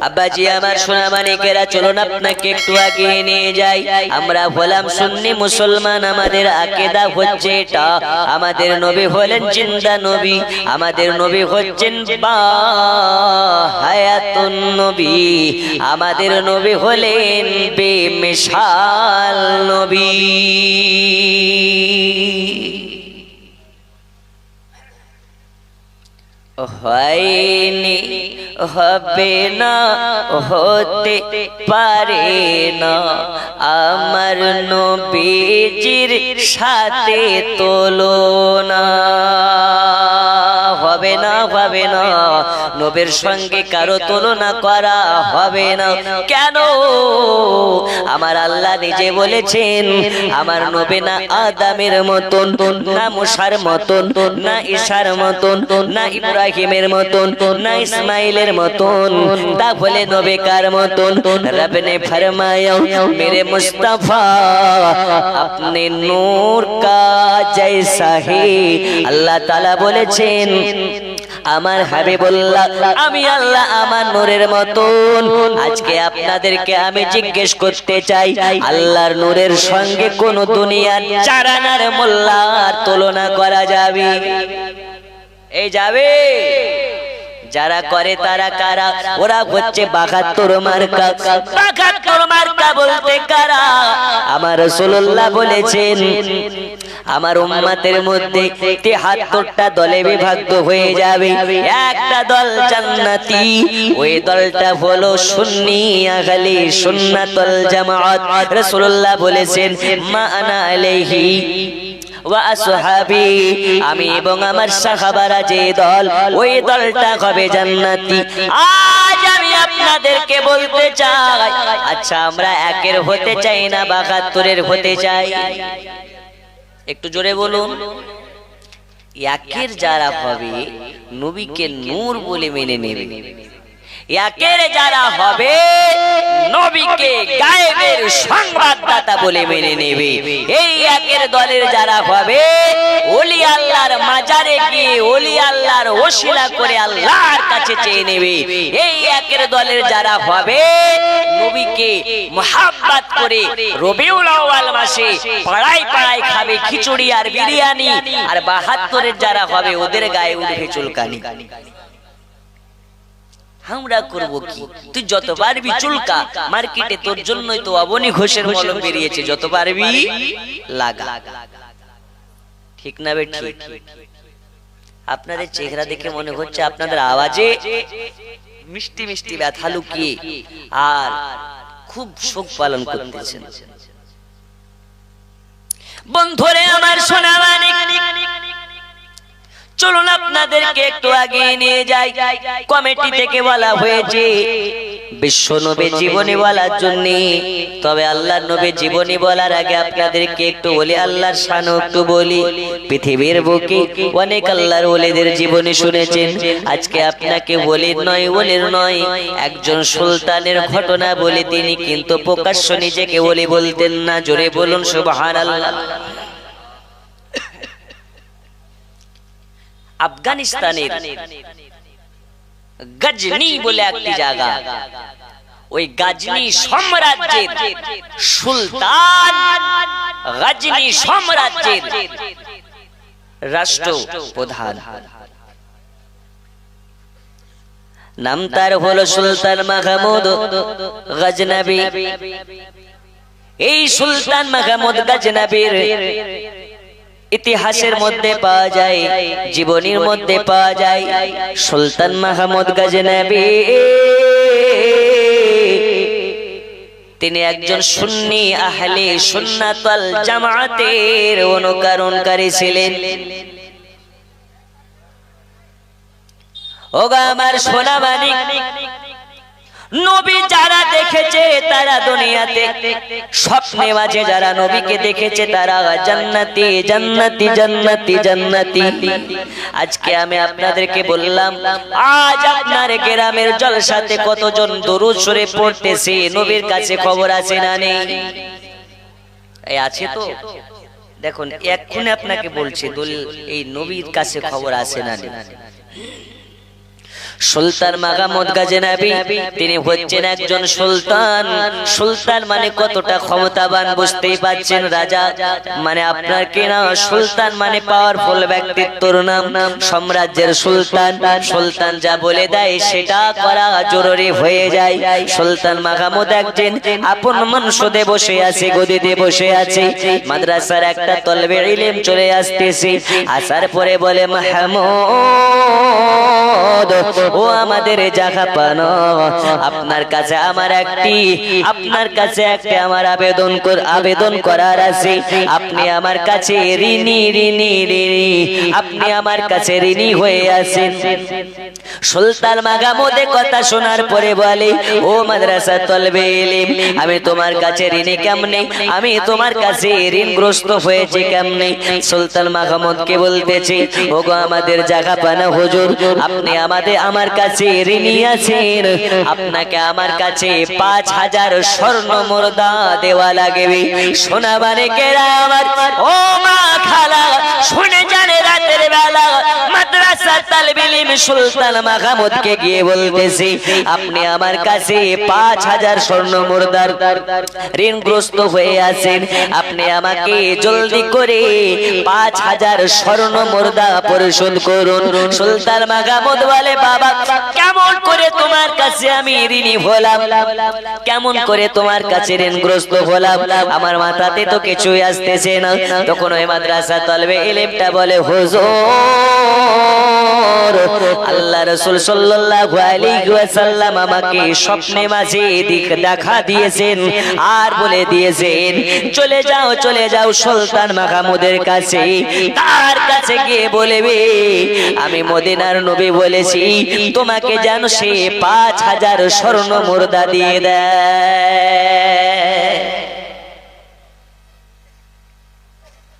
আব্বাজি আমার সোনা মানিকেরা, চলুন আপনাকে একটু আগে নিয়ে যাই। আমরা হলাম সুন্নি মুসলমান, আমাদের আকীদা হচ্ছে এটা। আমাদের নবী হলেন জিন্দা নবী, আমাদের নবী হচ্ছেন হায়াতুন নবী, আমাদের নবী হলেন বেমিসাল নবী। হয়নি, হবে না, হতে পারে না আমার নবীজির সাথে তুলনা। হবে না, হবে না, নবীর সঙ্গে কারো তুলনা করা হবে না। কেন? আমার আল্লাহ নিজে বলেছেন, আমার নবী না আদমের মতন, না মুসার মতন, না ঈসার মতন, না ইব্রাহিমের মতন, না ইসমাইলের মতন, তাহলে নবী কার মতন? রব ने फरमाया मेरे मुस्तफा अपने नूर का जैसा है। আল্লাহ তাআলা বলেছেন, আমার হাবিবুল্লাহ আমি আল্লাহ আমার নূরের মতন। আজকে আপনাদেরকে আমি জিজ্ঞেস করতে চাই, আল্লাহর নূরের সঙ্গে কোন দুনিয়ার চারানার মোল্লার তুলনা করা যাবে? এই যাবে? যারা করে তারা কারা? ওরা হচ্ছে ৭২ মার্কা। ৭২ মার্কা বলতে কারা? আমার রাসূলুল্লাহ বলেছেন, আমার উম্মতের মধ্যে ৭৩টা দলে বিভক্ত হয়ে যাবে। একটা দল জান্নাতি, ওই দলটা হলো সুন্নি আহলে সুন্নাতুল জামাত। রাসূলুল্লাহ বলেছেন, মা আনা আলাইহি ওয়া আসহাবি, আমি এবং আমার সাহাবারা যে দল, ওই দলটা হবে জান্নাতি। আজ আমি আপনাদেরকে বলতে চাই, আচ্ছা আমরা একের হতে চাই না ৭২-এর হতে চাই? একটু জোরে বলুন। একের যারা হবে নবীকে নূর বলে মেনে নেবে, একের যারা হবে নবীকে গায়েবের সংবাদদাতা বলে মেনে নেবে। এই একের দলের যারা হবে ওলি আল্লাহর মাজারে গিয়ে ওলি আল্লাহর ওসিলা করে আল্লাহর কাছে চেয়ে নেবে। এই একের দলের যারা হবে নবীকে মুহাব্বত করে রবিউল আউয়াল মাসে পাড়ায় পাড়ায় খাবে খিচুড়ি আর বিরিয়ানি। আর ৭২-এর যারা হবে ওদের গায়ে উঠবে চুলকানি। আমরা করব কি? তুই যত পারবি চুলকা, মার্কেটে তোর জন্যই তো অবনী ঘোষের মলম বেরিয়েছে, যত পারবি লাগা। ঠিক না বে ঠিক? আপনাদের চেহারা দেখে মনে হচ্ছে আপনাদের আওয়াজে মিষ্টি মিষ্টি ব্যথা লুকিয়ে আর খুব শোক পালন করতেছেন। বন্ধুরে আমার সোনা মানিক, চলুন আপনাদেরকে একটু আগে নিয়ে যাই। কমিটি থেকে বলা হয়েছে বিশ্ব নবী জীবনী বলার জন্য, তবে আল্লাহর নবী জীবনী বলার আগে আপনাদেরকে একটু বলি, আল্লাহর শান একটু বলি। পৃথিবীর বুকে অনেক আল্লাহর ওলিদের জীবনী শুনেছেন, আজকে আপনাকে ওলির নয়, ওলির নয়, একজন সুলতানের ঘটনা বলি। তিনি কিন্তু প্রকাশ্য নিজেকে ওলি বলতেন না। জোরে বলুন সুবহানাল্লাহ। আফগানিস্তানের গজনি বলে একটি জায়গা, ওই গজনি সাম্রাজ্যের সুলতান, গজনি সাম্রাজ্যের রাষ্ট্রপ্রধান, নাম তার হলো সুলতান মাহমুদ গজনবী। এই সুলতান মাহমুদ গজনবীর ইতিহাসের মধ্যে পাওয়া যায়, জীবনীর মধ্যে পাওয়া যায়, সুলতান মাহমুদ গজনবী তিনি একজন সুন্নি আহলে সুন্নাতুল জামাতের অনুকরণকারী ছিলেন। ওগো আমার সোনা মানিক, নবী যারা দেখেছে তারা দুনিয়াতে স্বপ্নে মাঝে যারা নবীকে দেখেছে তারা জান্নাতি জান্নাতি জান্নাতি জান্নাতি। আজকে আমি আপনাদেরকে বললাম, আজ আপনার গ্রামের জলসাতে কতজন দরুদ শরীফ পড়তেছে, নবীর কাছে খবর আছে না নেই? এই আছে তো? দেখুন এক্ষুনি আপনাকে বলছি, এই নবীর কাছে খবর আছে না নেই? সুলতান মাহমুদ গজনবী তিনি হচ্ছেন একজন সুলতান। সুলতান মানে কতটা ক্ষমতাবান বুঝতেই পাচ্ছেন। রাজা মানে আপনার কি না, সুলতান মানে পাওয়ারফুল ব্যক্তিত্বর নাম। সাম্রাজ্যের সুলতান, সুলতান যা বলে দেয় সেটা করা জরুরি হয়ে যায়। সুলতান মাহমুদ একদিন আপন মনসদে বসে আছে, গদিতে বসে আছে। মাদ্রাসার একটা তলবে ইলম চলে আসতেছে। আসার পরে বলে, মাহমুদ ও আমাদের জাহাপানা, আপনার কাছে আমার আবেদন করার আছে। আপনি আমার কাছে ঋণী আপনি আমার কাছে ঋণী হয়ে আছেন। সুলতান মাহমুদে কথা শোনার পরে বলে, ও মাদ্রাসা তলবে ইলম, আমি তোমার কাছে ঋণী কেমনে, আমি তোমার কাছে ঋণগ্রস্ত হয়েছি কেমনে? সুলতান মাহমুদকে বলতেছে, ওগো আমাদের জাহাপানা হুজুর, আপনি আমার কাছে ঋণী আছেন। আপনাকে আমার কাছে 5000 স্বর্ণ মুদ্রা দেওয়া লাগবে। সোনা বানেকেরা আমার, ও মা খালা, শুনে জানে রাতের বেলা মাদ্রাসা তালবে ইলম সুলতান মাহমুদকে গিয়ে বলতেছে, আপনি আমার কাছে 5000 স্বর্ণ মুদ্রার ঋণগ্রস্ত হয়ে আছেন। আপনি আমাকে জলদি করে 5000 স্বর্ণ মুদ্রা পরিশোধ করুন। সুলতান মাহমুদ বলে, বাবা, কেমন করে তোমার কাছে আমি ঋণী হলাম, কেমন করে তোমার কাছে ঋণগ্রস্ত হলাম, আমার মাথাতে তো কিছুই আসতেছে না। তখন ওই মাদ্রাসা তলবে ইলমটা বলে, হুজুর, আল্লাহ রাসূল সাল্লাল্লাহু আলাইহি ওয়াসাল্লাম আমাকে স্বপ্নে মাঝে দেখা দিয়েছেন আর বলে দিয়েছেন, চলে যাও সুলতান মাহমুদের কাছে, তার কাছে গিয়ে বলবে আমি মদিনার নবী বলেছি তোমাকে যেন সে 5000 স্বর্ণ মুদ্রা দিয়ে দেয়।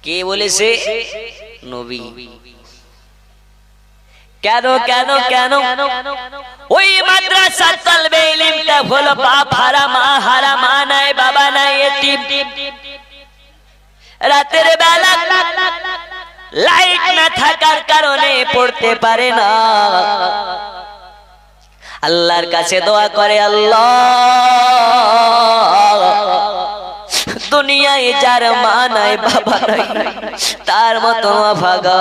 কে বলেছে? নবী। কেন কেন কেন? ওই মাদ্রাসা তালবে ইলমটা হলো বাপ হারা মা হারা, মা নাই বাবা নাই, এতিম। রাতের বেলা লাইট না থাকার কারণে পড়তে পারে না। আল্লাহর কাছে দোয়া করে, আল্লাহ, দুনিয়ায় যার মা নাই বাবা নাই তার মতো ভাগা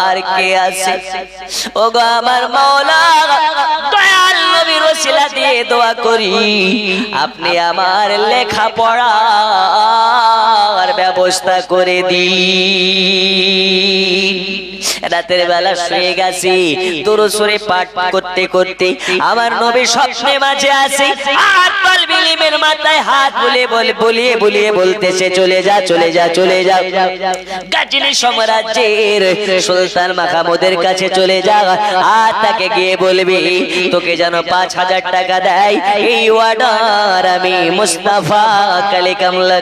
আর কে আছে? ওগো আমার মাওলা, দয়াল নবীর ওসিলা দিয়ে দোয়া করি, আপনি আমার লেখাপড়ার ব্যবস্থা করে দিন। রাতের বেলা শুয়ে গেছি, দুরূদ শরীফ পাঠ করতে করতে আমার নবী স্বপ্নে মাঝে আসে আর তালবে ইলমের মাথায় হাত বুলিয়ে বলতেছে, চলে যা চলে যা চলে যা, গাজনী সাম্রাজ্যের সুলতান মাহমুদের কাছে চলে যা আর তাকে গিয়ে বলবি তোকে যেন 5000 টাকা দেয়। এই অর্ডার আমি মুস্তাফা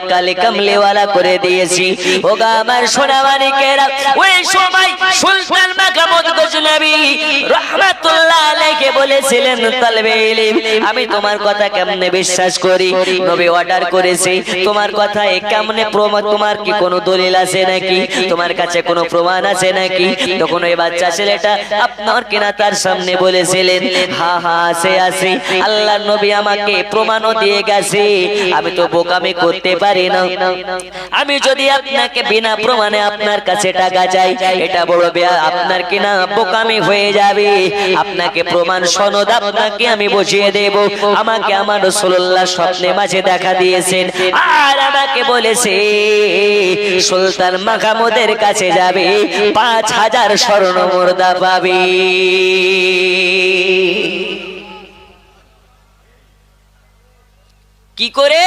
কালে কামলিওয়ালা করে দিয়েছি। ওগো আমার সোনা মানিকেরা, ওই সময় সুলতান মাহমুদ গজনবী রাহমাতুল্লাহ আলাইহি বলেছিলেন, তালবে ইলম, আমি তোমার কথা কেমনে বিশ্বাস করি? নবী অর্ডার করেছে, তোমার কথায় কেমনে প্রমাণ? তোমার কি কোনো দলিল আছে নাকি? তোমার কাছে কোনো প্রমাণ আছে নাকি? তখন ওই বাচ্চা ছেলেটা আপনার কিনা তার সামনে বলেছিলেন, হ্যাঁ আছে। আল্লাহর নবী আমাকে প্রমাণও দিয়ে গেছে, আমি তো বোকামি করতে পারি না। আমি যদি আপনাকে বিনা প্রমাণে আপনার কাছে টাকা চাই, এটা বড় আপনার কিনা বোকামি হয়ে যাবে। আপনাকে প্রমাণ সনদ আপনাকে আমি বুঝিয়ে দেব। আমাকে আমার রাসূলুল্লাহ স্বপ্নে মাঝে দেখা দিয়েছেন আর আমাকে বলেছে সুলতান মাহমুদের কাছে যাবে, 5000 স্বর্ণ মুদ্রা পাবে। কি করে?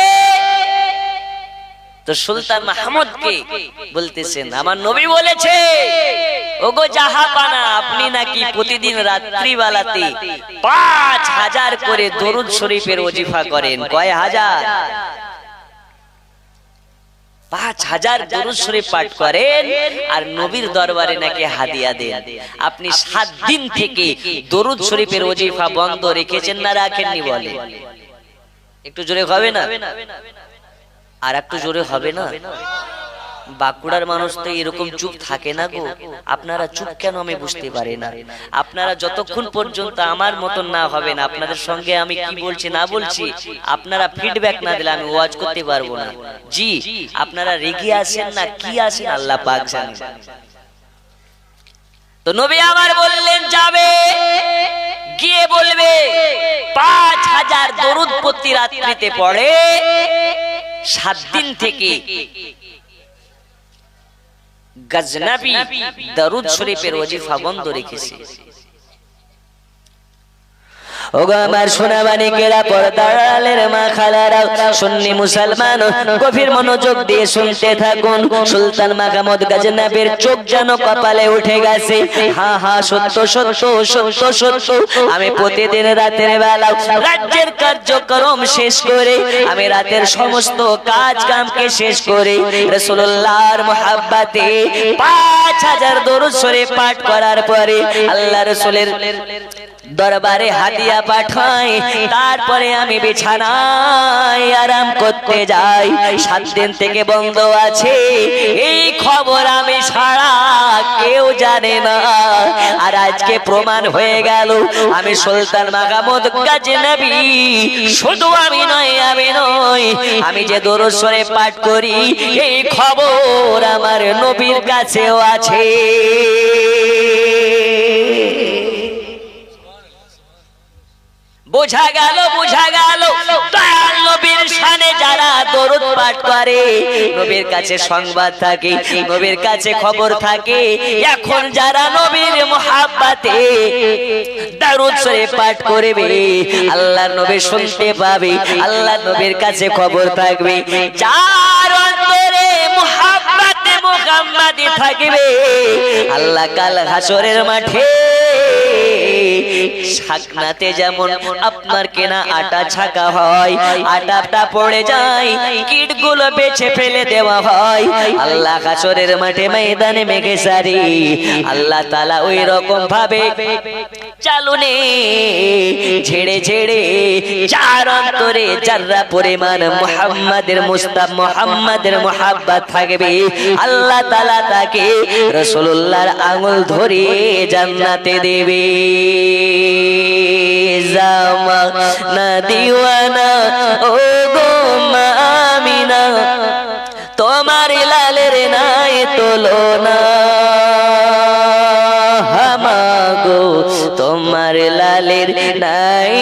তো সুলতান মাহমুদকে বলতেছেন, আমার নবী বলেছে, ওগো জাহাপানা, আপনি নাকি প্রতিদিন রাত্রিবেলাতে 5000 করে দরুদ শরীফের ওজিফা করেন। কয় হাজার? 5000 দরুদ শরীফ পাঠ করেন আর নবীর দরবারে নাকি হাদিয়া দেন। আপনি 7 দিন থেকে দরুদ শরীফের ওজিফা বন্ধ রেখেছেন না রাখেননি? বলে একটু জোরে হবে না? আর একটু জোরে হবে না? বাঁকুড়ার মানুষ তো এরকম চুপ থাকে না গো। আপনারা চুপ কেন আমি বুঝতে পারি না। আপনারা যতক্ষণ পর্যন্ত আমার মতন না হবেন, আপনাদের সঙ্গে আমি কি বলছি না বলছি আপনারা ফিডব্যাক না দিলে আমি ওয়াজ করতে পারবো না। জি, আপনারা রেগে আছেন না কি আছেন আল্লাহ পাক জানেন। তো নবী আমার বললেন যাবে, গিয়ে বলবে 5000 দরুদ প্রতি রাত্রিতে পড়ে 7 দিন থেকে গজনবী দরুদ শরীফের ওজিফা বন্ধ রেখেছে। ওগো আমার সোনাবানি কেরা পর্দার আড়ালের মা খালারা সুন্নি মুসলমান গভীর মনোযোগ দিয়ে শুনতে থাকুন। সুলতান মাহমুদ গজনবীর চোখ যেন কপালে উঠে গেছে। হ্যাঁ হ্যাঁ, সত্য সত্য সত্য সত্য। আমি প্রতিদিন রাতের বেলা রাজ্যের কার্যক্রম শেষ করে, আমি রাতের সমস্ত কাজ কামকে শেষ করে রাসূলুল্লাহর মুহাব্বতে 5000 দরুদ শরীফ পাঠ করার পরে আল্লাহ রাসূলের দরবারে হাদিয়া পাঠাই, তারপরে আমি বিছানায় আরাম করতে যাই। 7 দিন থেকে বন্ধ আছে, এই খবর আমি ছাড়া কেউ জানে না। আর আজকে প্রমাণ হয়ে গেল আমি সুলতান মাহমুদ গজনবী। শুধু আমি নয়, আমি যে দরুদ শরীফ পাঠ করি এই খবর আমার নবীর কাছেও আছে। বোঝা গেল দয়াল নবীর শানে যারা দরুদ পাঠ করে নবীর কাছে সংবাদ থাকে, নবীর কাছে খবর থাকে। এখন যারা নবীর মুহাব্বতে দরুদ শরীফ পাঠ করবে আল্লাহর নবী শুনতে পাবে, আল্লাহর নবীর কাছে খবর থাকবে। যার অন্তরে মুহাব্বতে মুহাম্মাদি থাকবে আল্লাহ কাল হাসরের মাঠে ছাকনাতে যেমন আপনার কেনা আটা ছাকা হয়, আটাটা পড়ে যায়, কীটগুলো বেছে ফেলে দেওয়া হয়, আল্লাহ হাসরের মাঠে ময়দানে মেঘে সারি আল্লাহ তাআলা ওই রকম ভাবে চালুনে ঝেড়ে ঝেড়ে যার অন্তরে যারা পরিমাণ মুহাম্মাদের মুহাব্বত থাকবে আল্লাহ তাআলা তাকে রাসূলুল্লাহর আঙুল ধরে জান্নাতে দেবে। জামানা দিওয়ানা ও গো মা আমিনা, তোমার লালের নাই তুলনা। হামাগো তোমার লালের নাই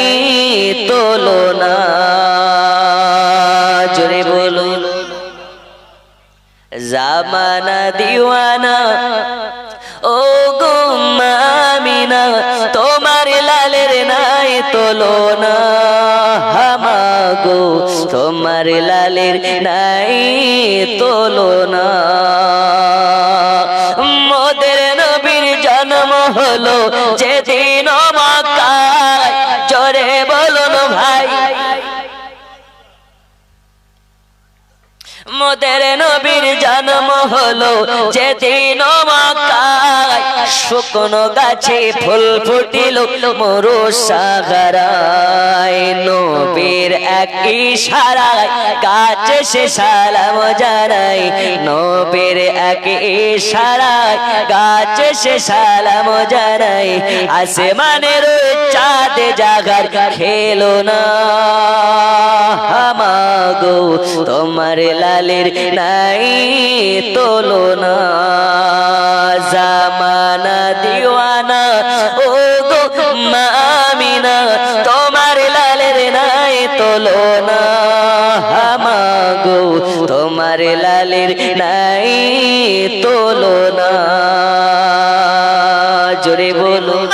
তুলনা। জোরে বলুন। জামানা দিওয়ানা ও গো মা আমিনা, তোমার লালের নাই তুলনা। হামাগো তোমার লালের নাই তুলনা। মোদের নবীর জন্ম হলো যেদিন মক্কায়, জোরে বলুন ভাই। মোদের নবীর জন্ম হলো যেদিন মক্কায়, শুকনো গাছে ফুল ফুটিল মরু সাগরায়। নবীর এক ইশারায় গাছে সে সালাম জানাই, নবীর এক ইশারায় গাছে সে সালাম জানাই। আসমানের চাঁদ জাগার খেলো না। হামাগো তোমার লালের নাই তুলনা। জামানা দিওয়ানা ও গো মা আমিনা, তোমার লালের নাই তুলনা। হামাগো তোমার লালের নাই তুলনা। জোরে বলুন।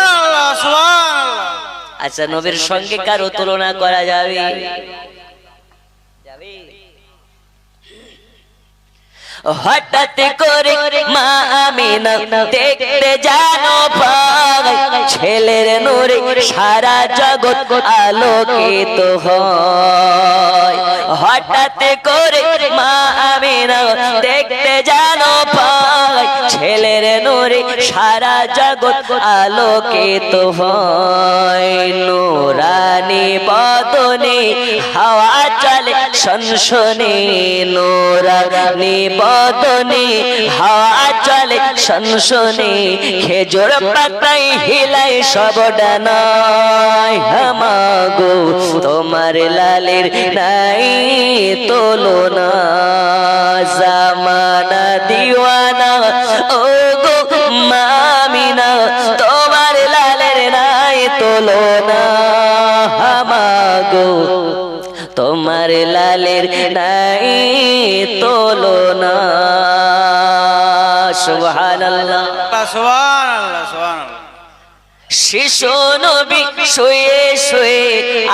আচ্ছা, নবীর সঙ্গে কারো তুলনা করা যাবে? হঠাৎ করে মা আমিনা দেখতে জানো পায়, ছেলের নূরে সারা জগৎ আলোকিত হয়। হঠাৎ করে মা আমিনা দেখতে জানো পায়, ছেলের নূরে সারা জগৎ আলোকিত হয়। নূরানি বদনে হাওয়া চলে সনসনে, নূরানি বদনে হাওয়া চলে সনসনে, খেজুর পাতায় হিলাই সব ডানায়। হামাগো তোমার লালের নাই তুলনা, জামানা দিওয়ানা ও গো মামিনা, তোমার লালের নাই তুলনা। হামাগো তোমার লালের নাই তুলনা। সুবহানাল্লাহ সুবহানাল্লাহ সুবহানাল্লাহ। শিশু নবী শুয়ে শুয়ে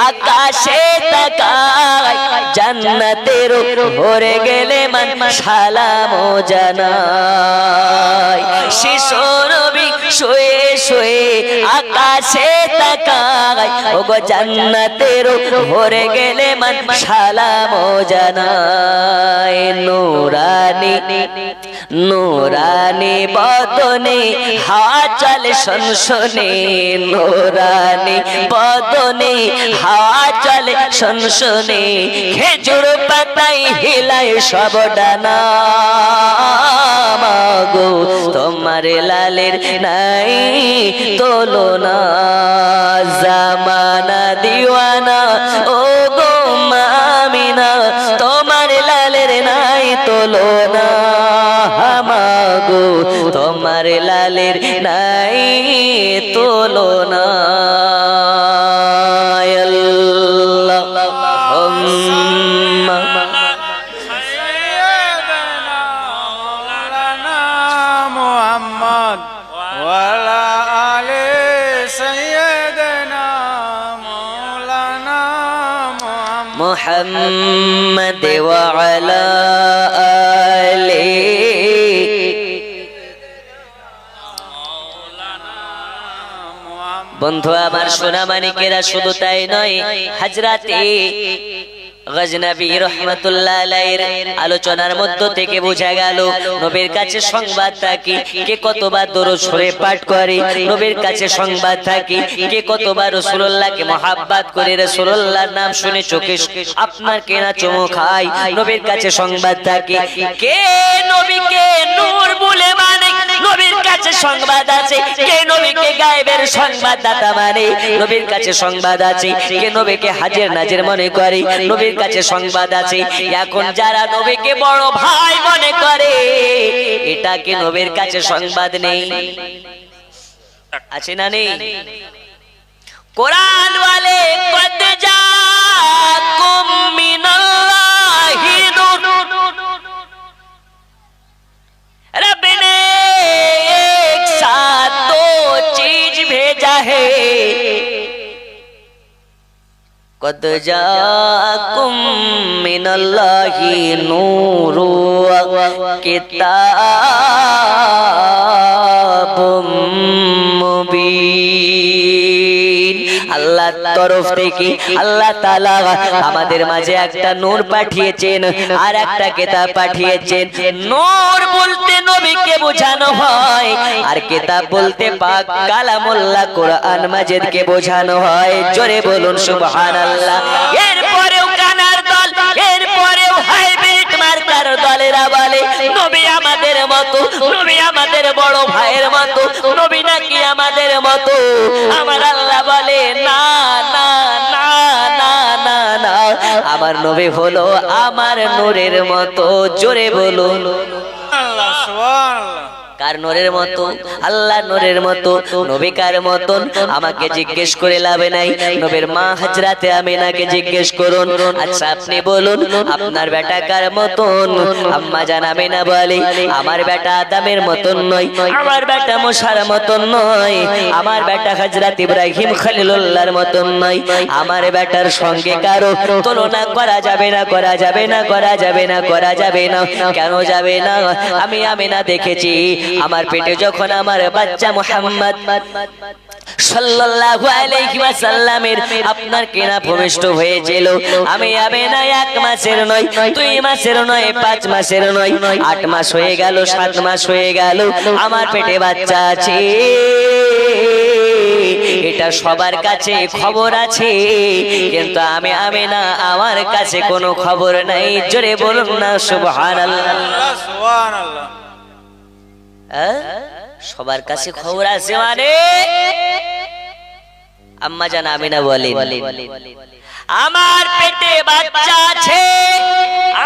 আকাশে তাকায়, জান্নাতের ভরে গেলে মান সালাম জানায়। শিশু নবী শুয়ে শুয়ে আকাশে তাকায়, ওগো জান্নাতের ভরে গেলে মান সালাম জানায়। নূরানি নূরানি বদনে হাওয়া চলে সনসনে, নূরানি বদনে হাওয়া চলে সনসনে, খেজুর পাতায় হিলায় সব ডানা। মাগো তোমার লালের নাই তুলনা, জামানা দিওয়ানা ও গো মামিনা, তোমার লালের নাই তুলনা। হামাগো তোমার লালের নাই তুলনা। আল্লাহুম্মা সাইয়্যিদানা মাওলানা মুহাম্মদ ওয়া আলা আলি সাইয়্যিদানা মাওলানা মুহাম্মদ ওয়া আলা আলি। বন্ধু আমার সোনা মানিকেরা, শুধু তাই নয়, হযরতে গজনবী রহমাতুল্লাহ আলাইহির আলোচনার মধ্য থেকে বোঝা গেল নবীর কাছে সংবাদ থাকি কে কতবার দরুদ শরীফ পাঠ করে, নবীর কাছে সংবাদ থাকি কে কতবার রাসূলুল্লাহকে মহব্বত করে, রাসূলুল্লাহর নাম শুনে চোখে আপনার কেনা চুমু খায়। নবীর কাছে সংবাদ থাকি কে নবীকে নূর বলে মানে, নবীর কাছে সংবাদ আছে কে নবীকে গায়েবের সংবাদদাতা মানে, নবীর কাছে সংবাদ আছে কে নবীকে হাজির নাজির মনে করে, নবীর কাছে সংবাদ আছে। এখন যারা নবীকে বড় ভাই মনে করে, এটা কি নবীর কাছে সংবাদ নেই? আছে না নেই? কোরআন বলে কদ জাকুম মিনাল্লাহি নূর, रब ने एक साथ दो चीज भेजा है, कद जाकुम मिनल्लाहि नूरु किताबुम मुबीन। আল্লাহর তরফ থেকে আল্লাহ তাআলা আমাদের মাঝে একটা নূর পাঠিয়েছেন আর একটা কিতাব পাঠিয়েছেন। নূর বলতে নবীকে বোঝানো হয়, আর কিতাব বলতে পাক কালামুল্লাহ কোরআন মাজিদকে বোঝানো হয়। জোরে বলুন সুবহানাল্লাহ। এরপরেও কানার দল, এরপরেও হাইব্রিড মার্কার দলেরা বলে নবী আমাদের মতো, নবী আমাদের বড় ভাইয়ের মতো, নবী নাকি আমাদের মতো। আমার আল্লাহ বলে না না না না না না, আমার নবী হলো আমার নূরের মতো। জোরে বলুন আল্লাহ সুবহানাল্লাহ। কার নূরের মতো? আল্লাহ নূরের মতো। নবী কার মতন? আমাকে জিজ্ঞেস করে লাভ নাই, নবীর মা হযরতে আমিনাকে জিজ্ঞেস করুন। আচ্ছা আপনি বলুন আপনার বেটা কার মতন? আম্মা জান আমিনা বলে আমার বেটা আদমের মতন নয়, আমার বেটা মুসার মতন নয়, আমার বেটা হযরত ইব্রাহিম খলিলুল্লাহর মতন নয়, আমার বেটার সঙ্গে কারো তুলনা করা যাবে না, করা যাবে না, করা যাবে না, করা যাবে না। কেন যাবে না? আমি আমিনা দেখেছি আমার পেটে যখন আমার বাচ্চা মুহাম্মদ সাল্লাল্লাহু আলাইহি ওয়াসাল্লামের আপনার কেনা ভূমিষ্ঠ হয়েছিল। আমি আমেনা 1 মাসের নয়, 2 মাসের নয়, 5 মাসের নয়, 8 মাস হয়ে গেল, 7 মাস হয়ে গেল, আমার পেটে বাচ্চা আছে। এটা সবার কাছে খবর আছে, কিন্তু আমি আমেনা আমার কাছে কোনো খবর নাই। জোরে বলুন না সুবহানাল্লাহ। সুবহানাল্লাহ। সবার কাছে খবর আছে মানে আম্মা জান আমিনা বলেন, আমার পেটে বাচ্চা আছে।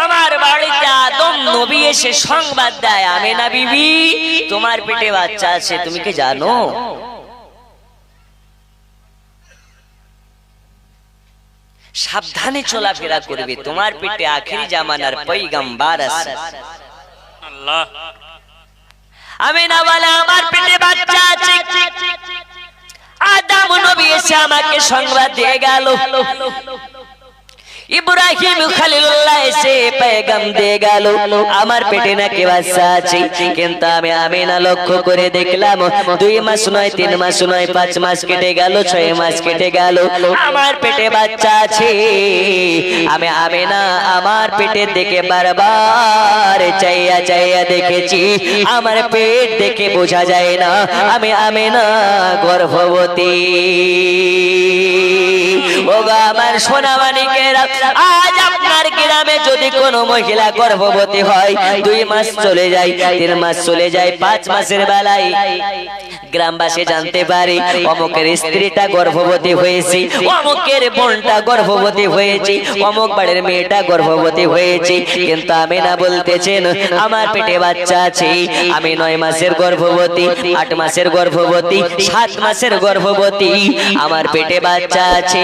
আমার বাড়িতে আদম নবী এসে সংবাদ দেয়, আমিনা বিবি তোমার পেটে বাচ্চা আছে, তুমি কি জানো? সাবধানে চলাফেরা করবে, তোমার পেটে আখেরি জামানার পয়গম্বর আছে। আল্লাহ। আমিনা বলে আমার পেটে বাচ্চা আছে। আদম নবী এসে আমাকে সংবাদ দিয়ে গেল, ইব্রাহিম খলিলুল্লাহ এসে পেগাম দিয়ে গেল, আমার পেটে নাকি বাচ্চা আছে। কিন্তু আমি আমিনা লক্ষ্য করে দেখলাম 2 মাস নয়, 3 মাস নয়, 5 মাস কেটে গেল, 6 মাস কেটে গেল, আমার পেটে বাচ্চা আছে। আমি আমিনা আমার পেটের দিকে বারবার চাইয়া চাইয়া দেখেছি, আমার পেট দেখে বোঝা যায় না আমি আমিনা গর্ভবতী। ওগো আমার সোনা মানিকেরা, আজ আপনার গ্রামে যদি কোনো মহিলা গর্ভবতী হয়, 2 মাস চলে যায়, 3 মাস চলে যায়, 5 মাসের বেলায় গ্রামবাসী জানতে পারে অমুকের স্ত্রীটা গর্ভবতী হয়েছে, অমুকের বোনটা গর্ভবতী হয়েছে, অমুক বাড়ির মেয়েটা গর্ভবতী হয়েছে। কিন্তু আমিনা বলতেছেন আমার পেটে বাচ্চা আছে। আমি 9 মাসের গর্ভবতী, 8 মাসের গর্ভবতী, 7 মাসের গর্ভবতী, আমার পেটে বাচ্চা আছে।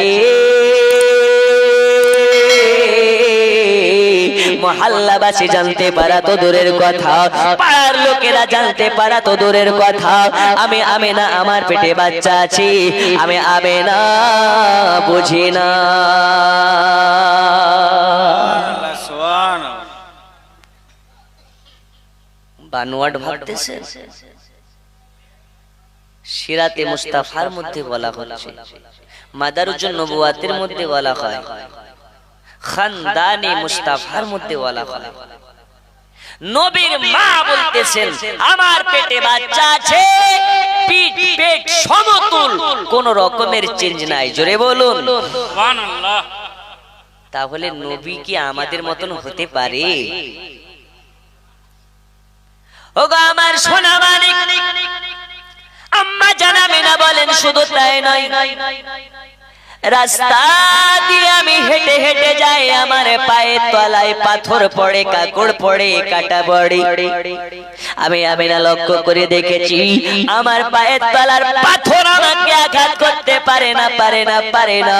মহল্লাবাসী জানতে পারা তো দূরের কথা, পাড়ার লোকেরা জানতে পারা তো দূরের কথা, আমি আমিনা আমার পেটে বাচ্চা আছে, আমি আমিনা বুঝি না। সুবহানাল্লাহ। বানোয়াট ভাবতেছে, সিরাতে মুস্তাফার মধ্যে বলা হচ্ছে, মাদারুজুন নবুয়াতের মধ্যে বলা হয়, খানদানে মুস্তাফার মধ্যে বলা হয়। নবীর মা বলতেছেন আমার পেটে বাচ্চা আছে, পেট সমতুল, কোন রকমের চেঞ্জ নাই। জোরে বলুন সুবহানাল্লাহ। তাহলে নবী কি আমাদের মতন হতে পারে? ওগো আমার সোনা মানিক, আম্মা জানামিনা বলেন শুধু তাই নয়, রাস্তা দিয়ে আমি হেঁটে হেঁটে যাই, আমার পায়ের তলায় পাথর পড়ে, কাকড় পড়ে, কাটা পড়ে। আমি আমিনা লক্ষ্য করে দেখেছি আমার পায়ের তলার পাথর আমাকে আঘাত করতে পারে না, পারে না, পারে না।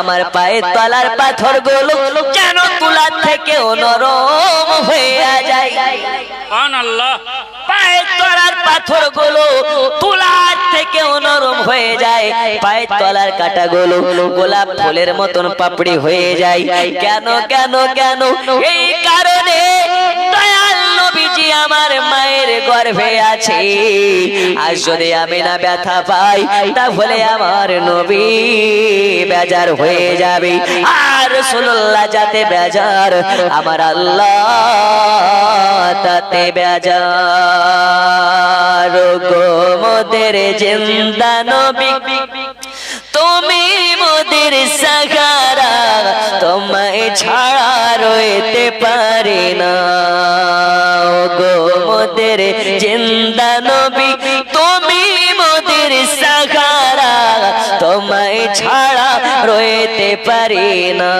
আমার পায়ের তলার পাথর গুলো যেন তুলার থেকেও নরম হয়ে যায়। সুবহানাল্লাহ। পায়ের তলার পাথর গুলো তুলার থেকেও নরম হয়ে যায়, পায়ের তলার কাটা গুলো গোলাপ ফুলের মতন পাপড়ি হয়ে যায়। কেন কেন কেন? এই কারণে দয়াল নবীজি আমার মায়ের গর্ভে আছে। আজ যদি আমি না ব্যথা পাই, তাহলে আমার নবী বেজার হয়ে যাবে। আর রাসূলুল্লাহ যাতে বেজার, আমার আল্লাহ তাতে বেজার। গো মোদের জিন্দা নবী, তুমি মোদের সাহারা, তোমায় ছাড়া রইতে পারি না। গো মোদের জিন্দা নবী, তুমি মোদের সাহারা, তোমায় ছাড়া রইতে পারি না।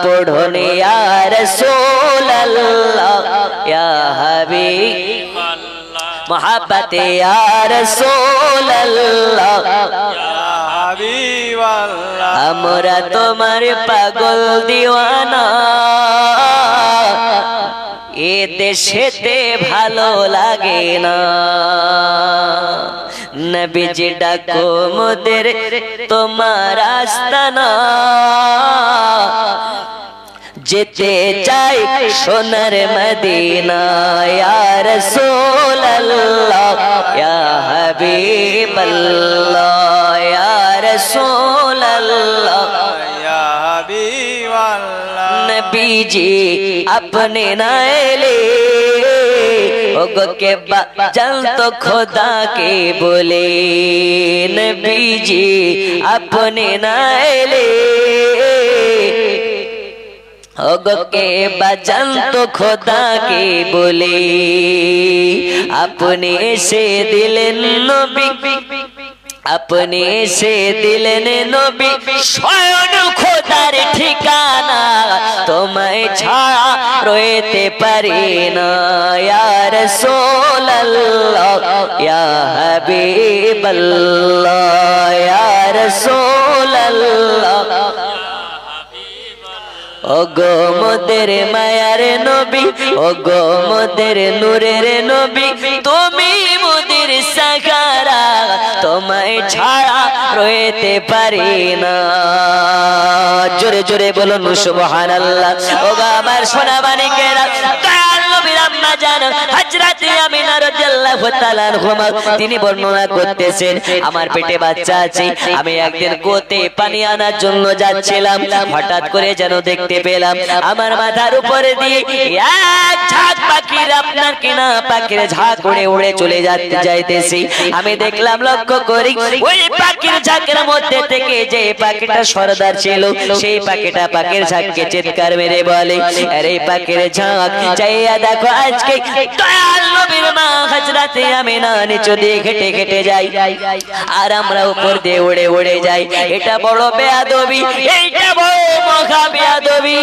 পড়ুন ইয়া রাসূলুল্লাহ, ইয়া হাবিবাল্লাহ, মোহাব্বতে ইয়া রাসূলুল্লাহ, আমরা তোমার পাগল দিওয়ানা। এ দেশেতে ভালো লাগে না। নবীজি ডাকো মোদের তোমার আস্তানা, যেতে চাই সোনার মদিনা ইয়া রাসূলুল্লাহ ইয়া হাবিবাল্লাহ ইয়া রাসূলুল্লাহ ইয়া হাবিবাল্লাহ নবীজি अपने ना ले ओगो के जल तो खुदा के बोले नबीजी अपने ना ले ओगो के बजन तो खुदा के बोले अपने से दिल नबी अपने से दिल ने नबी स्वयं खुदार ठिकाना तुम्हें छाड़ा रोते परे ना या रसूलल्लाह या हबीबल्लाह या रसूलल्लाह ओगो मोদের মায়ার নবী ওগো মোদের নূরের নবী তুমি মোদের সাহারা তোমায় ছাড়া রইতে পারি না জোরে জোরে বলুন সুবহানাল্লাহ ওগো আমার সোনা মানিকেরা দয়াল নবীর আম্মা জান হযরত আমিনা রাদিয়াল্লাহু তাআলা আনহা তিনি বর্ণনা করতেছেন আমার পেটে বাচ্চা আছে আমি একদিন কুয়োতে পানি আনার জন্য যাচ্ছিলাম হঠাৎ করে যেন দেখতে পেলাম আমার মাথার উপরে দিয়ে এক ঝাঁক পাখির আপনার কিনা পাখির ঝাঁক উড়ে উড়ে চলে যাইতেছি আমি দেখলাম লক্ষ্য করি ওই পাখির ঝাঁকের মধ্যে থেকে যে পাখিটা সরদার ছিল সেই পাখিটা পাখির ঝাঁককে চিৎকার মেরে বলে আরে পাখির ঝাঁক চাইয়া দেখো আজকে দয়াল নবীর মা হযরত আমিনা নিচে দিয়ে হেঁটে হেঁটে যাই আর আমরা উপর দিয়ে উড়ে উড়ে যাই এটা বড় বেয়াদবি এইটা বড় মহা বেয়াদবি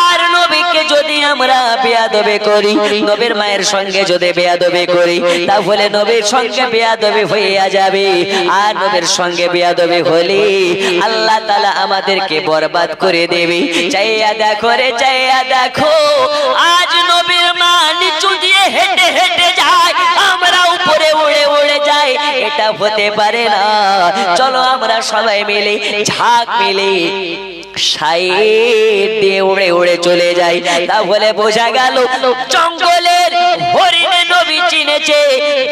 আর নবীকে যদি আমরা বেয়াদবি করি নবীর মায়ের সঙ্গে যদি বেয়াদবি করি তাহলে নবীর সঙ্গে বেয়াদবি হইয়া যাবে আর নবীর সঙ্গে বেয়াদবি হলে আল্লাহ তাআলা আমাদেরকে বরবাদ করে দেবে চাইয়া দেখো রে চাইয়া দেখো আজ নবীর মা নিচু দিয়ে হেঁটে হেঁটে যায় আমরা উপরে উড়ে উড়ে যাই এটা হতে পারে না চলো আমরা সবাই মিলে ঝাঁক মিলে সাইড দিয়ে উড়ে উড়ে চলে যাই তাহলে বোঝা গেল জঙ্গলের হরিণে নবী চিনেছে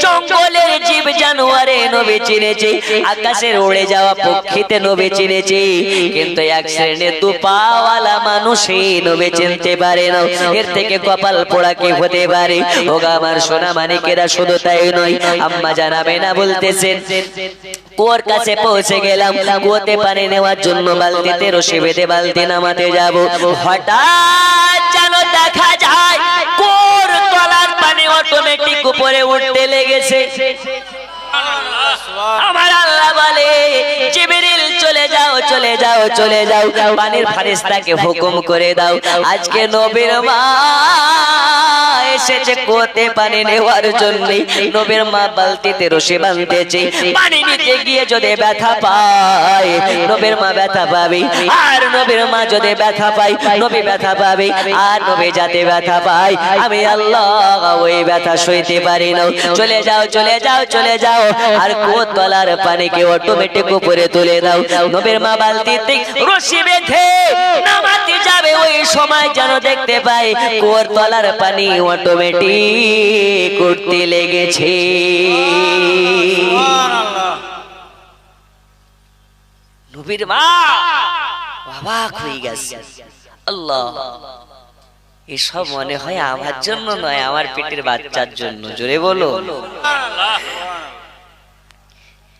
জঙ্গলের জীব জানোয়ারে নবী চিনেছে আকাশের উড়ে যাওয়া পক্ষীতে নবী চিনেছে কিন্তু এক শ্রেণীর দুপাওয়ালা মানুষই নবী চিনতে পারে না এর থেকে কপাল পোড়া কি হতে পারে ওগো আমার সোনা মানিকেরা শুধু তাই নয় আম্মা জানাবে না বলতেছেন কুয়োর কাছে পৌঁছে গেলাম কুয়োতে পানি নেওয়ার জন্য বালতিতে রশি বেঁধে বালতি নামাতে যাব হঠাৎ যেন দেখা যায় কুয়োর তলার পানি অটোমেটিক উপরে উঠতে লেগেছে আমার আল্লাহ বলে জিবরিল চলে যাও চলে যাও চলে যাও পানির ফেরেশতাকে হুকুম করে দাও আজকে নবীর মা এসেছে কুয়োতে পানি নেওয়ার জন্য নবীর মা বালতিতে রশি বাঁধতেছে পানি নিতে গিয়ে যদি ব্যথা পায় নবীর মা ব্যথা পাবে আর নবীর মা যদি ব্যথা পায় নবী ব্যথা পাবে আর নবী যাতে ব্যথা পায় আমি আল্লাহ ওই ব্যথা সইতে পারি না চলে যাও চলে যাও চলে যাও আর কুয়োর তলার পানিকে অটোমেটিক উপরে তুলে দাও নবীর মা বালতিতে রশি বেঁধে নামাতে যাবে ওই সময় যেন দেখতে পাই কুয়োর তলার পানি অটোমেটিক উঠতে লেগেছে নবীর মা অবাক হয়ে গেছে আল্লাহ এসব মনে হয় আমার জন্য নয় আমার পেটের বাচ্চার জন্য জোরে বলো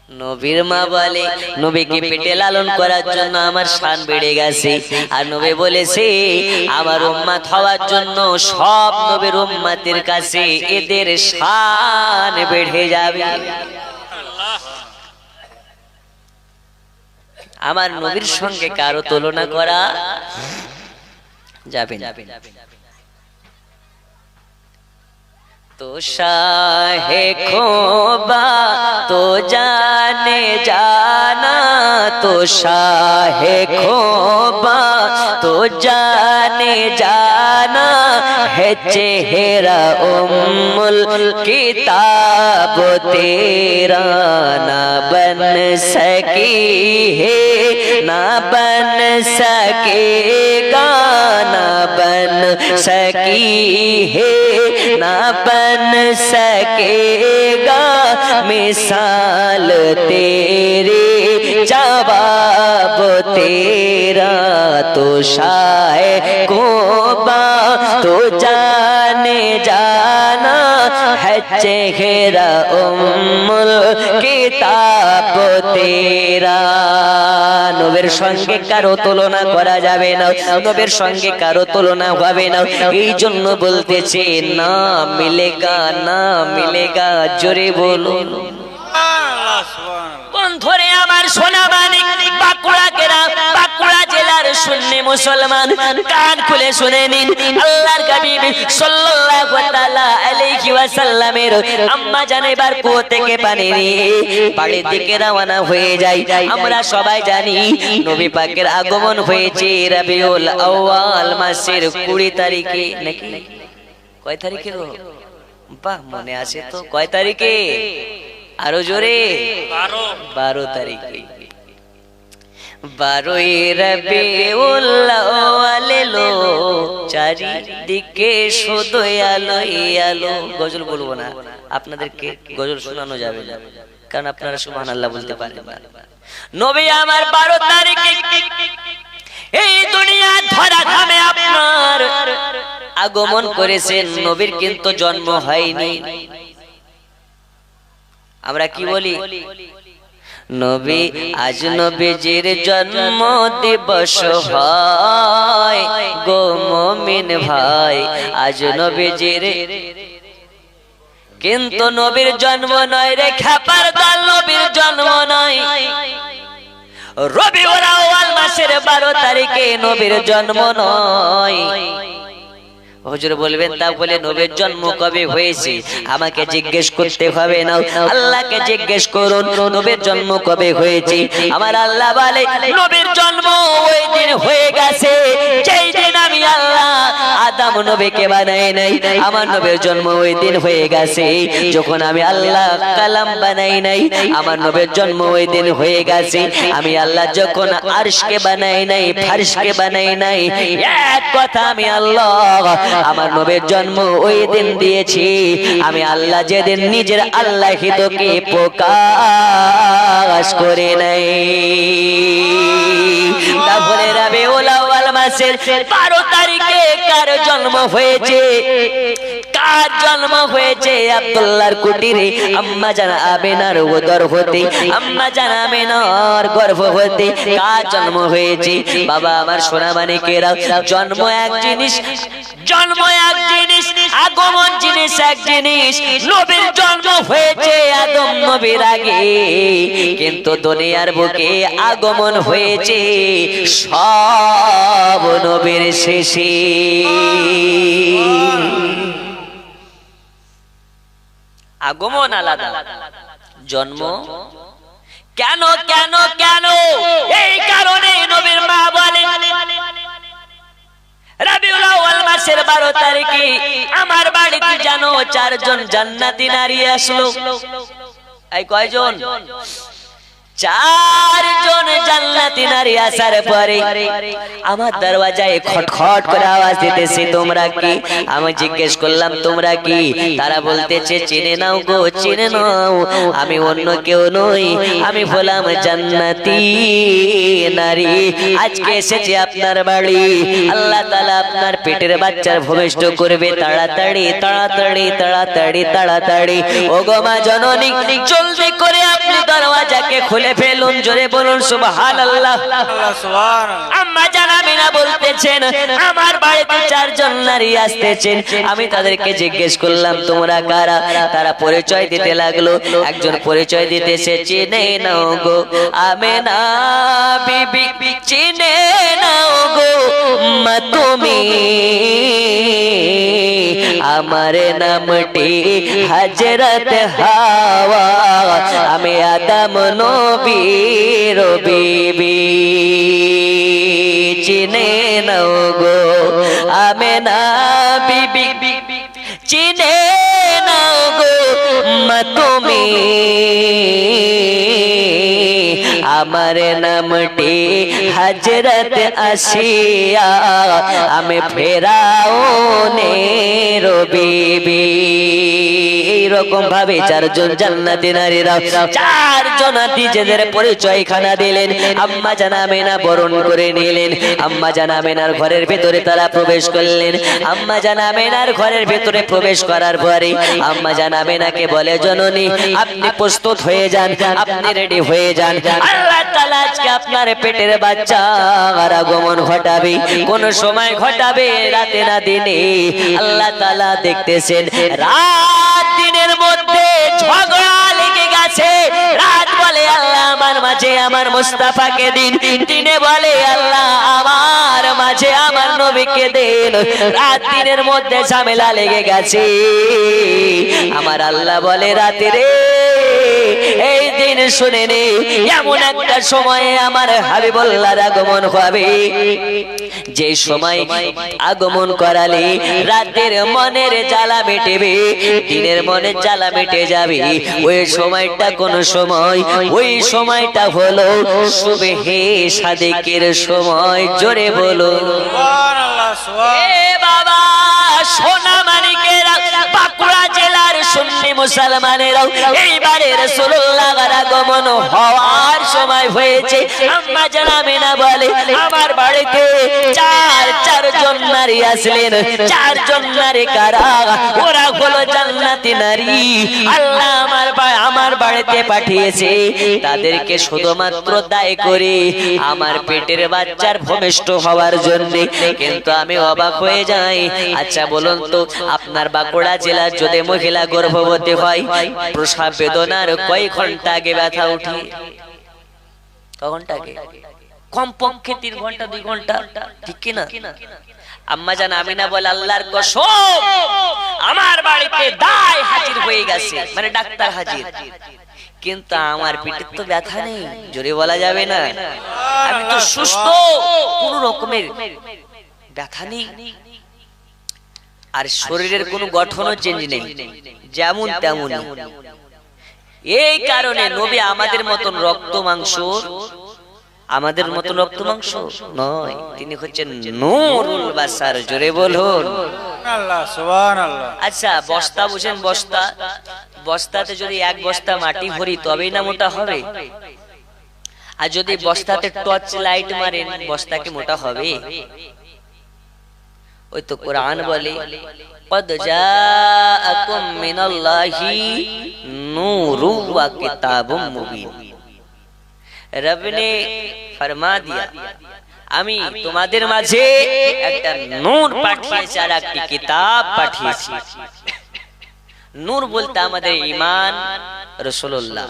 নবীর মা বলে নবীকে পেটে লালন করার জন্য আমার শান বেড়ে গেছে আর নবী বলেছে আমার উম্মত হওয়ার জন্য সব নবীর উম্মতের কাছে এদের শান বেড়ে যাবে আমার নবীর সঙ্গে কারো তুলনা করা যাবে না तो शाहे खोबा तो जाने जाना तो शाहे खोबा तो जाने जाना है चेहरा उम्मुल किताब तेरा ना बन सकी है ना बन सकेगा ना बन सकी है ना बन सकेगा मिसाल तेरे जवाब तेरा तो शायद को बा तो जाने जाना है चेहरा उम्मुल किताब तेरा নবীর সঙ্গে কারো তুলনা করা যাবে না নবীর সঙ্গে কারো তুলনা হবে না এই জন্য বলতেছে না মিলেগা না মিলেগা জোরে বলুন আল্লাহ সুবহানাল্লাহ। বন্ধুরে আমার সোনা মানিক বাঁকুড়া গ্রাম বাঁকুড়া জেলার সুন্নি মুসলমান কান খুলে শুনে নিন আল্লাহর হাবিব সাল্লাল্লাহু তাআলা আলাইহি ওয়াসাল্লামের আম্মা জান এবার কুয়ো থেকে পানি নিয়ে বাড়ির দিকে রওনা হয়ে যায় আমরা সবাই জানি নবী পাকের আগমন হয়েছে রবিউল আউয়াল মাসের 20 তারিখে নাকি কয় তারিখে গো বাহ মনে আছে তো কয় তারিখে আরো জোরে 12 তারিখে 12 রবিউল আউয়াল এলো চারিদিকে শুধু আলোই আলো গজল বলবো না আপনাদেরকে গজল শোনানো যাবে না কারণ আপনারা সুবহানাল্লাহ বলতে পারেন না নবী আমার 12 তারিখে এই দুনিয়া ধরা ধামে আপনার আগমন করেছেন নবীর কিন্তু জন্ম হয়নি আমরা কি বলি নবী আজ নবীজির জন্ম দিবস হয় গো মুমিন ভাই আজ নবীজির কিন্তু নবীর জন্ম নয় রে খাপার দল নবীর জন্ম নয় রবিউল আউয়াল মাসের 12 তারিখে নবীর জন্ম নয় হুজুর বলবেন তা বলে নবীর জন্ম কবে হয়েছে আমাকে জিজ্ঞেস করতে হবে না আল্লাহকে জিজ্ঞেস করুন নবীর জন্ম কবে হয়েছে আমার আল্লাহ বলে নবীর জন্ম ওই দিন হয়ে গেছে যেই দিন আমি আল্লাহ আদম নবীকে বানাই নাই আমার নবীর জন্ম ওই দিন হয়ে গেছে যখন আমি আল্লাহ কালাম বানাই নাই আমার নবীর জন্ম ওই দিন হয়ে গেছে আমি আল্লাহ যখন আরশকে বানাই নাই ফারশকে বানাই নাই এক কথা আমি আল্লাহ আমার নবীর জন্ম ওই দিন দিয়েছি আমি আল্লাহ যেদিন নিজের আল্লাহিতকে প্রকাশ করে নাই তারপরে রবিউল আউয়াল মাসের 12 তারিখে কার জন্ম হয়েছে কার জন্ম হয়েছে আব্দুল্লাহর কুটিরে আম্মা জান আমিনার উদর হতে আম্মা জান আমিনার গর্ভ হতে কার জন্ম হয়েছে বাবা আমার সোনা মানিকেরা জন্ম এক জিনিস আগমন জিনিস এক জিনিস নবীর জন্ম হয়েছে আদম নবীর আগে কিন্তু দুনিয়ার বুকে আগমন হয়েছে সব নবীর শেষে আগমন আলাদা জন্ম কেন কেন কেন এই কারণে নবীর মা বলেন রবিউল আউয়াল মাসের 12 তারিখে আমার বাড়িতে জানো 4 জন জান্নাতি নারী আসলো এই কয়জন 4 জন জান্নাতি নারী আসার পরে আমার দরওয়াজায় খটখট করে আওয়াজ দিতেছে তোমরা কি আমি জিজ্ঞেস করলাম তোমরা কি তারা বলতেছে চিনে নাও গো চিনে নাও আমি অন্য কেউ নই আমি হলাম জান্নাতি নারী আজকে এসেছি আপনার বাড়ি আল্লাহ তাআলা আপনার পেটের বাচ্চার ভবিষ্য করবে তাড়াতাড়ি তাড়াতাড়ি তাড়াতাড়ি তাড়াতাড়ি ওগো মা জননী জলদি করে আপনি দরওয়াজাকে খুলে ফেলুন জোরে বলুন সুবহানাল্লাহ আল্লাহ সুবহানাল্লাহ। আম্মা জান আমিনা বলতেছেন আমার বাড়িতে 4 জন নারী আসতেছেন আমি তাদেরকে জিজ্ঞেস করলাম তোমরা কারা তারা পরিচয় দিতে লাগলো একজন পরিচয় দিতেছে চিনে নাও গো আমিনা বিবি চিনে নাও গো মা তুমি আমার নামটি হযরত হাওয়া আমি আদম নবীর বিবি চিনে নাও গো আমিনা বিবি চিনে নাও গো উম্মতों में আমার নামটি হযরত আসিয়া আমি ফেরাউনের বিবি। এইরকম ভাবে চারজন জান্নাতি নারীরা চারজন নিজেদের পরিচয়খানা দিলেন। আম্মা জান আমিনা বরণ করে নিলেন। আম্মা জান আমিনার ঘরের ভেতরে তারা প্রবেশ করলেন। আম্মা জান আমিনার ঘরের ভেতরে প্রবেশ করার পরে আম্মা জান আমিনাকে বলে, জননী আপনি প্রস্তুত হয়ে যান, আপনি রেডি হয়ে যান। আল্লাহ তাআলা আজকে আপনার পেটের বাচ্চার আগমন ঘটাবে, কোন সময় ঘটাবে, রাতে না দিনে। আল্লাহ তাআলা দেখতেছেন রাত দিনের মধ্যে ঝগড়া লেগে গেছে। রাত বলে আল্লাহ আমার মাঝে আমার মুস্তাফাকে দিন, দিনে বলে আল্লাহ আমার মাঝে আমার নবীকে দিন। রাত দিনের মধ্যে ঝামেলা লেগে গেছে। আমার আল্লাহ বলে রাতে রে এই দিন শুনে নে, এমন একটা সময়ে আমার হাবিবুল্লাহর আগমন হবে, যে সময় আগমন করালে রাতের মনের জ্বালা মিটেবে, দিনের মনের জ্বালা মিটে যাবে। ওই সময়টা কোন সময়? ওই সময়টা হলো সুবহে সাদেকের সময়। জোরে বলো সুবহানাল্লাহ, সুবহান। এ বাবা সোনা মানিকেরা, বাঁকুড়া জেলার সুন্নি মুসলমানেরাও এইবারে রাসূলুল্লাহর আগমন হওয়ার সময় হয়েছে। আম্মা জান আমিনা বলে আমার বাড়িতে চারজন নারী আসলেন। চারজন নারী কারা? ওরা হলো জান্নাতি নারী। আল্লাহ আমার বাড়িতে পাঠিয়েছে তাদেরকে শুধুমাত্র দায় করে আমার পেটের বাচ্চার ভূমিষ্ঠ হওয়ার জন্য। কিন্তু আমি অবাক হয়ে যাই। আচ্ছা বলুন তো, আপনার বাঁকুড়া জেলার যদি মহিলা গর্ভবতী হয়, প্রসব বেদনার কয় ঘন্টা আগে ব্যথা উঠে? কখনটাকে কমপক্ষে 3 ঘন্টা 2 ঘন্টা, ঠিক কি না? আম্মা জান আমিনা বলে আল্লাহর কসম আমার বাড়িতে দায় হাজির হয়ে গেছে, মানে ডাক্তার হাজির, কিন্তু আমার পেটে তো ব্যথা নেই। জোরে বলা যাবে না? আমি তো সুস্থ, কোন রকমের ব্যথা নেই, আর শরীরের কোনো গঠনও চেঞ্জ নেই, যেমন তেমন। এই কারণে নবী আমাদের মতন রক্ত মাংস, আমাদের মতন রক্ত মাংস নয়, তিনি হচ্ছেন নূরুল বাসার। জোরে বলুন সুবহানাল্লাহ, সুবহানাল্লাহ। আচ্ছা বস্তা বুঝেন, বস্তা, বস্তাতে যদি 1 বস্তা মাটি ভরি তবেই না মোটা হবে? আর যদি বস্তাতে টর্চ লাইট মারেন বস্তাকে মোটা হবে? ওই তো কোরআন বলে قد جاءكم من الله نور وكتاب مبين। रब ने फरमा दिया আমি তোমাদের মাঝে একটা নূর পাঠিয়েছি আর একটি কিতাব পাঠিয়েছি। নূর বলতে আমাদের ঈমান রাসূলুল্লাহ,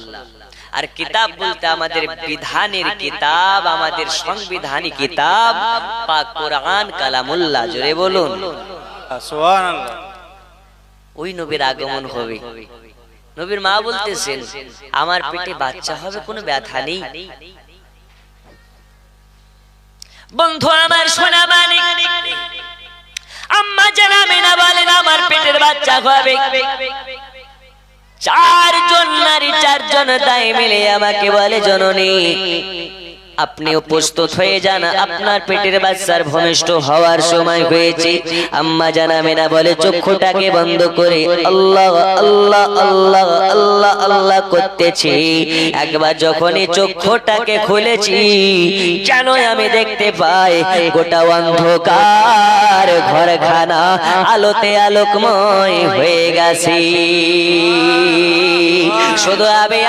আর কিতাব বলতে আমাদের বিধানের কিতাব, আমাদের সংবিধানিক কিতাব পাক কোরআন কালামুল্লাহ। জোরে বলুন সুবহানাল্লাহ। ওই নবীর আগমন হবে। নবীর মা বলতেছেন আমার পেটে বাচ্চা হবে, কোনো ব্যথা নেই। বন্ধু আমার সোনা মানিক, আম্মা জান আমিনা বলেন আমার পেটের বাচ্চা হবে। 4জন নারী, 4জন দায় মিলে আমাকে বলে জননী আপনিও প্রস্তুত হয়ে যান, আপনার পেটের বাচ্চার ভূমিষ্ঠ হওয়ার সময় হয়েছে। আম্মা জান আমিনা বলে চক্ষুটাকে বন্ধ করে আল্লাহ আল্লাহ আল্লাহ আল্লাহ আল্লাহ করতেছি। একবার যখনই চক্ষুটাকে খুলেছি কেন আমি দেখতে পাই গোটা অন্ধকার ঘরখানা আলোতে আলোকময় হয়ে গেছে। শুধু আমি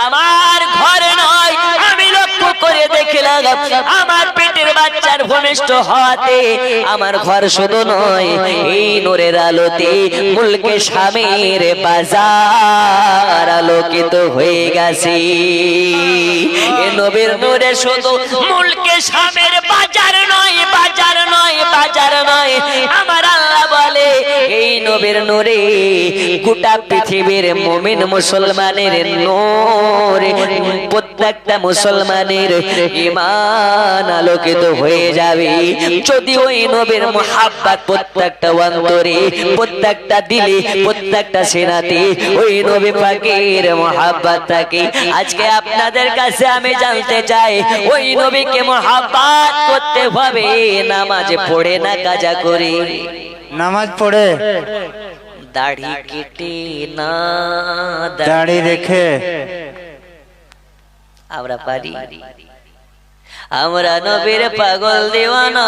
আমার ঘর নয়, আমি লক্ষ্য করে দেখলাম আমার পেটের বাচ্চার ভূমিষ্ঠ হওয়াতে আমার ঘর শুধু নয়, এই নূরের আলোতে মুলকে শামের বাজার আলোকিত হয়ে গেছে। এ নবীর নূরে শুধু মুলকে শামের বাজার নয়, বাজার নয়, বাজার নয়, আমার আল্লাহ বলে এই নবীর নূরে গোটা পৃথিবীর মুমিন মুসলমানের নূরে প্রত্যেকটা মুসলমানের ঈমান আলোকিত হয়ে যাবে যদি ওই নবীর মুহাব্বত প্রত্যেকটা অন্তরে প্রত্যেকটা দিলে প্রত্যেকটা সিনাতে ওই নবী পাকের মুহাব্বত থাকে। আজকে আপনাদের কাছে আমি জানতে চাই ওই নবীকে মুহাব্বত করতে হবে নামাজ পড়ে না কাজা করে? নামাজ পড়ে, দাড়ি কেটে না দাড়ি রেখে আমরা পারি? আমরা নবীর পাগল দিওয়ানা,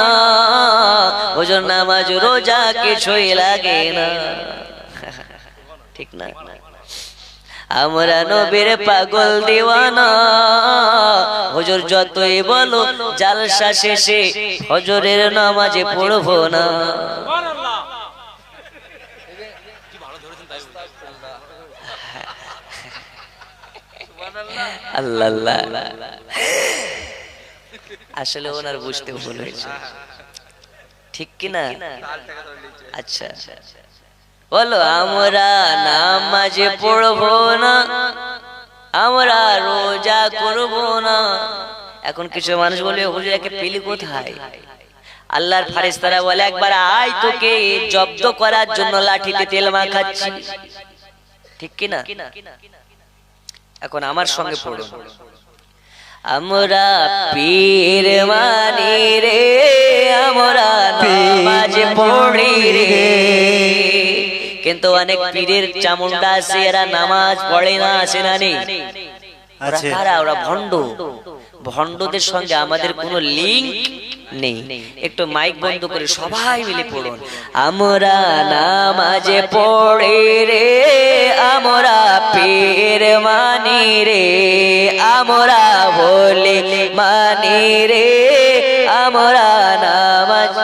হুজুর নামাজ রোজা কিছুই লাগে না, ঠিক না? আমরা নবীর পাগল দিওয়ানা, হুজুর যতই বলো জালসা শেষে হুজুরের নামাজে পড়বো না। আল্লাহ আল্লাহ, আসলে ওনার বুঝতে ভুল হয়েছে, ঠিক কিনা? আচ্ছা বলো, আমরা নামাজে পড়বো না, আমরা রোজা করবো না। এখন কিছু মানুষ বলে হুজুর একে পেলি কোথায়? আল্লাহর ফেরেশতারা বলে একবার আয় তোকে জব্দ করার জন্য লাঠিতে তেল মাখাচ্ছি, ঠিক কিনা? এখন আমার সঙ্গে পড়ুন, আমরা পীর মানি রে, আমরা নামাজ পড়ি রে। কিন্তু অনেক পীরের চামুন্ডা আছে, এরা নামাজ পড়ে না, আছে না নেই? ওরা কারা? ওরা ভণ্ড। ভণ্ডদের সঙ্গে আমাদের কোনো লিঙ্ক নেই। একটু মাইক বন্ধ করে সবাই মিলে পড়ুন, আমরা নামাজে পড়ি রে, আমরা পীর মানি রে, আমরা বলি মানি রে, আমরা নামাজ।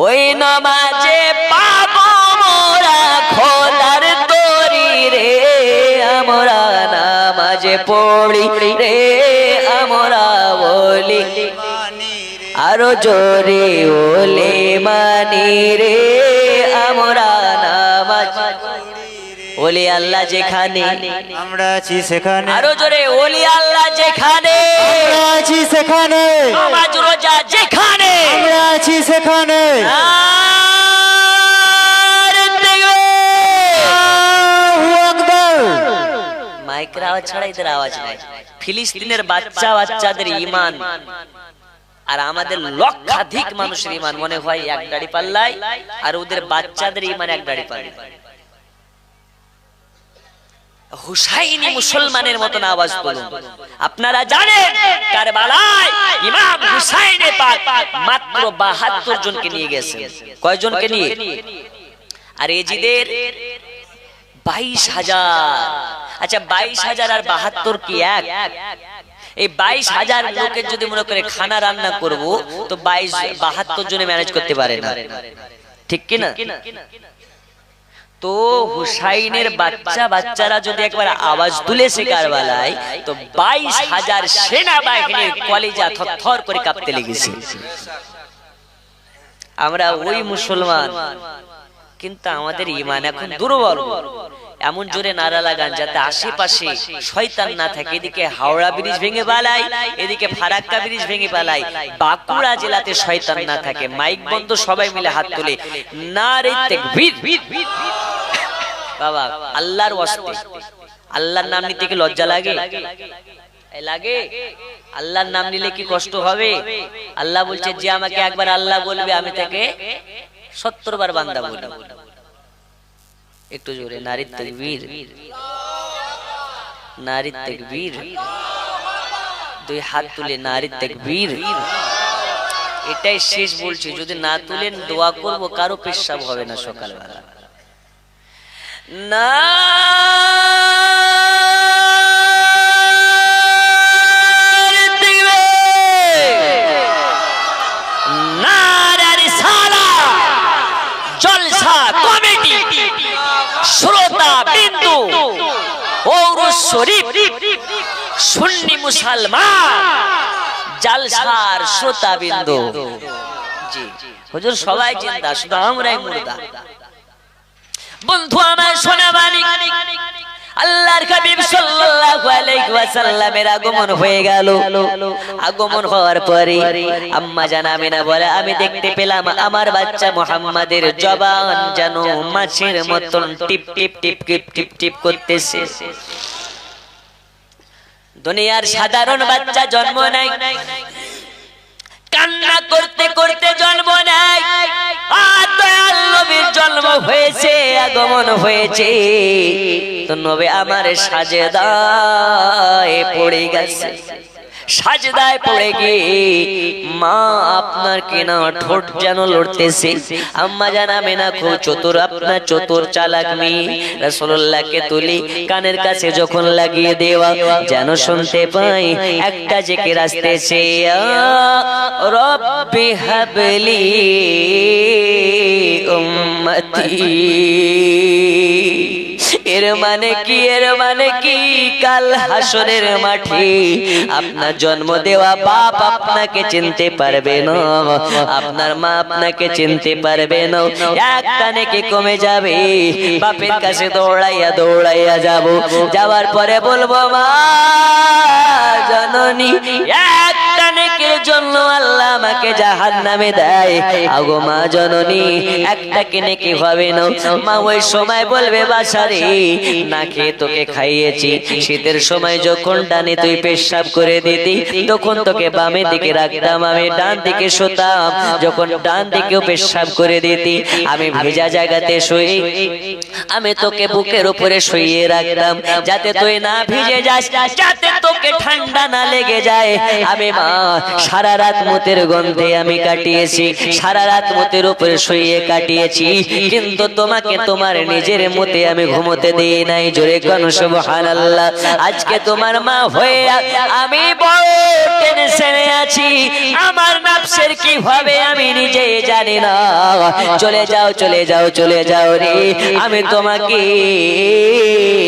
ওই নামাজে পাবো মোরা খোদার তরি রে, আমরা নামাজে পড়ি রে, আমরা বলি আরো জোরে ওলে মানি রে, আমরা নামাজ। ওলি আল্লাহ যেখানে আমরা আছি সেখানে, আরো জোরে ওলি আল্লাহ যেখানে আমরা আছি সেখানে, নামাজ রোজা যেখানে আমরা আছি সেখানে। মাইকের আওয়াজ ছাড়া এদের আওয়াজ নাই। ফিলিস্তিনের বাচ্চাদের ঈমান আর আমাদের লক্ষাধিক মানুষের ঈমান মনে হয় এক দাড়ি পাল্লাই, আর ওদের বাচ্চাদের ঈমান এক দাড়ি পাল্লাই। হুসাইনি মুসলমানের মতন আওয়াজ তুলুন। আপনারা জানেন কারবালায় ইমাম হুসাইনে পাক মাত্র ৭২ জনকে নিয়ে গেছেন। কয়জনকে নিয়ে? আর এজিদের ২২,০০০। আচ্ছা ২২,০০০ আর ৭২ কি এক? এই ২২,০০০ লোকের যদি মনে করে খানা রান্না করব তো ৭২ জনে ম্যানেজ করতে পারে না, ঠিক কি না? তো হুসাইনের বাচ্চারা যদি একবার আওয়াজ তুলেছে কারবালায়, তো ২২,০০০ সেনাবাহিনীর কলিজা থরথর করে কাঁপতে লেগেছে। আমরা ওই মুসলমান, কিন্তু আমাদের ঈমান এখন দুর্বল। এমন জোরে নারা লাগান যাতে আশেপাশে শয়তান না থাকে। এদিকে হাওড়া ব্রিজ ভেঙে পালাই, এদিকে ফারাক্কা ব্রিজ ভেঙে পালাই, বাঁকুড়া জেলাতে শয়তান না থাকে। মাইক বন্ধ, সবাই মিলে হাত তুলে নারে তাকবীর। বাবা আল্লাহর ওয়াস্তে, আল্লাহর নাম নিতে কি লজ্জা লাগে? লাগে? আল্লাহর নাম নিলে কি কষ্ট হবে? আল্লাহ বলছে যে আমাকে একবার আল্লাহ বলবে আমি তাকে ৭০ বার বান্দা বলবো। একটু জোরে নারী তাকবীর, নারী তাকবীর। দুই হাত তুলে নারী তাকবীর। এটাই শেষ বলছি, যদি না তুলেন দোয়া করব কারো পেশাব হবে না সকালবেলা। না জলসা কমিটি শ্রোতা বিন্দু ঔরস শরীফ সুন্নি মুসলমান জলসার শ্রোতা বিন্দু, হুজুর সবাই জিন্দা, শুধু আমরাই মুর্দা। বন্ধু আমার শোনা বাণী, আল্লাহর হাবিব সাল্লাল্লাহু আলাইহি ওয়াসাল্লামের আগমন হয়ে গেল। আগমন হওয়ার পরে আম্মা জান আমিনা বলে, আমি দেখতে পেলাম আমার বাচ্চা মুহাম্মাদের জবান যেন মাছের মতন টিপ টিপ টিপ টিপ টিপ টিপ করতেছে। দুনিয়ার সাধারণ বাচ্চা জন্ম নেয়, কান্না করতে করতে জন্ম নেয়, আর দয়াল নবীর জন্ম হয়েছে, আগমন হয়েছে। তো নবী আমার সাজদায় পড়ে গেছে, সাজদায় পড়ে গিয়ে মা আপনার কিনা ঠোঁট যেন লড়তেছে। আম্মা জান আমিনা খুব চতুর, আপনার চতুর চালাক মেয়ে। রাসূলুল্লাহকে তুলি কানের কাছে যখন লাগিয়ে দেওয়া, যেন শুনতে পাই একটা জিকির আসতেছে, রব্বি হাবলি উম্মতি। এর মানে কি, এর মানে কি, কাল হাসরের মাঠে আপনার জন্ম দেওয়া বাপ আপনাকে চিনতে পারবে না, আপনার মা আপনাকে চিনতে পারবে না। একটা নেকি কমে যাবে, বাপের কাছে দৌড়াইয়া দৌড়াইয়া যাব, যাওয়ার পরে বলবো মা জননী, একটা নেকির জন্য আল্লাহ আমাকে জাহান্নামে দেয়। আগো মা জননী, একটা নেকি হবে না। মা ওই সময় বলবে, বাসারে না খেয়ে তোকে খাইয়েছি, শীতের সময় যখন ডানে তুই পেশাব করে দিতি তখন তোকে বামে দিকে রাখতাম, আমি ডান দিকে শুতাম, যখন ডান দিকেও পেশাব করে দিতি আমি ভেজা জায়গাতে শুই, আমি তোকে বুকের উপরে শুইয়ে রাখতাম যাতে তুই না ভিজে যাস, যাতে তোকে ঠান্ডা না লেগে যায়। আমি মা সারা রাত মুতের গন্ধে আমি কাটিয়েছি, সারা রাত মুতের উপরে শুইয়ে কাটিয়েছি, কিন্তু তোমাকে তোমার নিজের মতে আমি ঘুমোতে দিই নাই। জোরে কোন সুবহানাল্লাহ। আজকে তোমার মা হয়ে আমি বড় টেনশনে আছি, আমার নফসের কি হবে আমি নিজেই জানি না। চলে যাও চলে যাও চলে যাও রে, আমি তোমাকে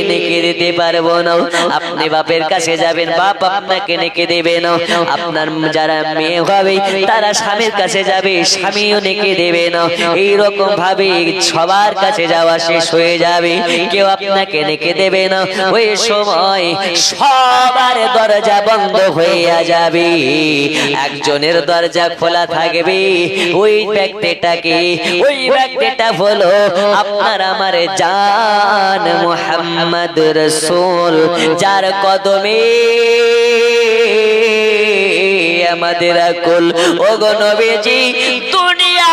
নেকি দিতে পারবো না। আপনি বাপের কাছে যাবেন, বাপ আপনাকে নেকি দেবে না। আপনার যারা মেয়ে হবে তারা স্বামীর কাছে যাবে, স্বামীও নেকি দেবে না। এইরকম ভাবে সবার কাছে যাওয়া শেষ হয়ে যাবে, কেউ আপনাকে নেকি দেবে না। ওই সময় সবার দরজা বন্ধ হয়ে যাবে, একজনের দরজা খোলা থাকবে। ওই ব্যক্তিটাকে, ওই ব্যক্তিটা হলো আপনার আমার জান মুহাম্মদ রাসূল, যার কদমে আমাদের আকুল। ওগো নবীজি, দুনিয়া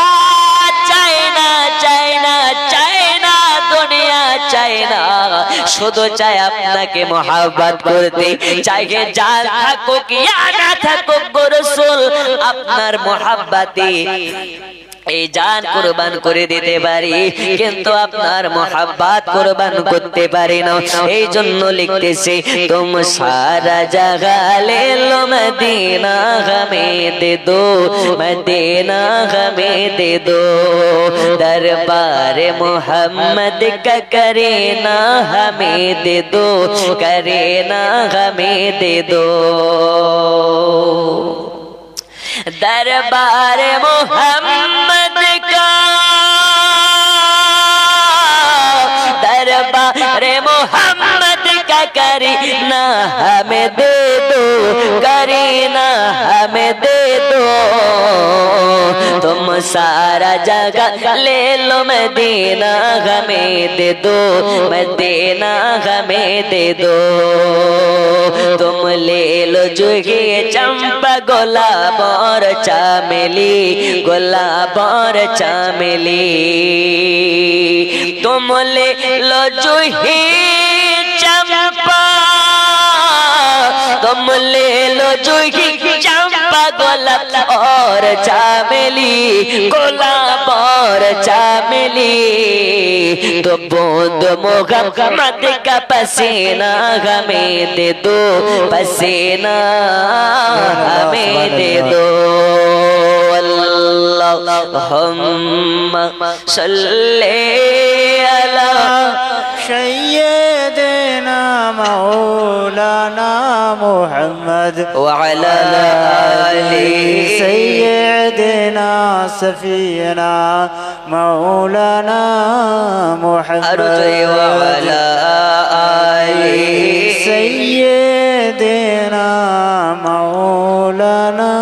চায় না চায় না চায় না, দুনিয়া চায় না, শুধু চায় আপনাকে মহব্বত করতে, চাইকে জান থাকুক ইয়া না থাকুক গো রাসূল, আপনার মহব্বতে এই জান কুরবান করে দিতে পারি, কিন্তু আপনার মহব্বত কুরবান করতে পারি না। এই জন্য লিখতেছে, তুম সারা জাগা লে লো মদিনা হমেं दे दो, मदीना हमें दे दो, दरबार मोहम्मद का करे ना हमें दे दो, करे ना हमें दे दो। दरबार मोहम्मद का, दरबार मोहम्मद का करीना हमें दे दो, करीना हमें दे दो। तुम सारा जगह ले लो, मदीना हमें दे दो, मदीना हमें दे दो। तुम ले लो जुही चंपा गुलाब और चामेली, गुलाब और चामेली। तुम ले लो जुही चंपा, तुम ले लो जुही चंपा गुलाब और चामेली, गुलाब और चामेली। तो बूंद मोहम्मद का पसीना हमें दे दो, पसीना हमें दे दो। अल्लाहुम्मा सल्ली अला सय्यिदना मौलाना محمد وعلى آله سيدنا سفينا مولانا محمد وعلى آله سيدنا مولانا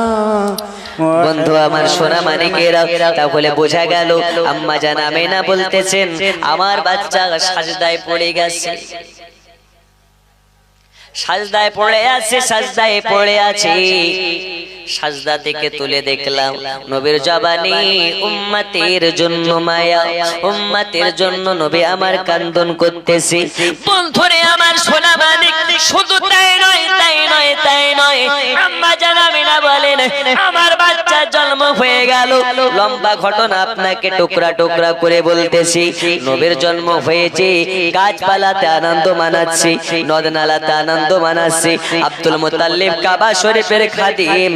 বন্ধু আমার সোনা মানিকেরা, তাহলে বোঝা গেল আম্মা জান আমেনা বলতেছেন আমার বাচ্চা সাজদায় পড়ে গেছে, সাজদায় পড়ে আছে, সাজদায় পড়ে আছে। সাজদা থেকে তুলে দেখলাম নবীর জবানি উম্মতের জন্য মায়া, উম্মতের জন্য নবী আমার কান্দন করতেছে। বন্ধুরে আমার সোনা মানিক, শুধু তাই নয়, তাই নয়, তাই নয়, আম্মা জান আমেনা বলেন আমার বাচ্চা জন্ম হয়ে গেল। লম্বা ঘটনা আপনাকে টুকরা টুকরা করে বলতেছি। নবীর জন্ম হয়েছে, গাছপালাতে আনন্দ মানাচ্ছি, নদ নালাতে আনন্দ মানাচ্ছি। আব্দুল মুতাল্লিব কাবা শরীফের খাদিম,